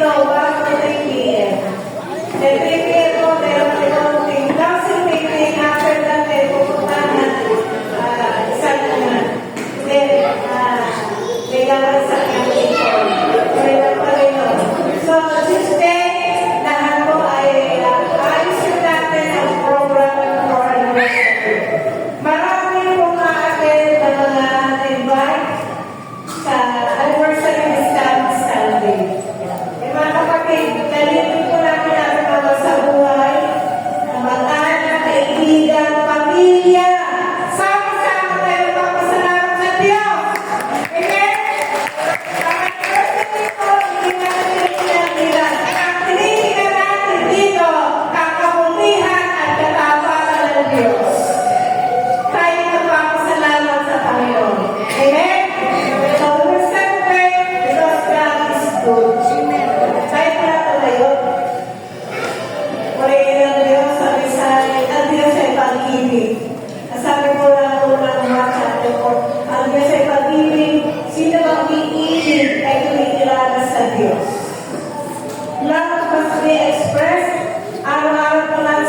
dito, 1 to 3 p.m. Then 3 p.m. po, meron yung council meeting. After that, pupunta na isang then, may lawan sa camping ko. Kaya pa rin yun. So, Tuesday, lahat po ay ayusin natin ang program for anniversary. Marami pong ma-attend na mga invite sa anniversary ni Sunday. Mga kapatid, nalilip po namin ang mga sa buhay, ang mag-anak, kaibigan, pamilya. Sama-sama tayo magpapasalamat sa Diyos. Amen? Ang anniversary po, hindi natin pinagbilan. Ang tinitingnan natin dito, ang kabulihan at katapangan ng Diyos. Tayo magpapasalamat sa Panginoon. Amen? So, we celebrate because God is good. Tayo pala tumayo. Purihin ang Diyos sa Bisay. Ang Diyos ay pag-ibig. Sabi ko lang po ng mga chapter 4, ang Diyos ay pag-ibig. Sino bang iibig ay tumitira sa Diyos. Love must be expressed. Araw-araw po lang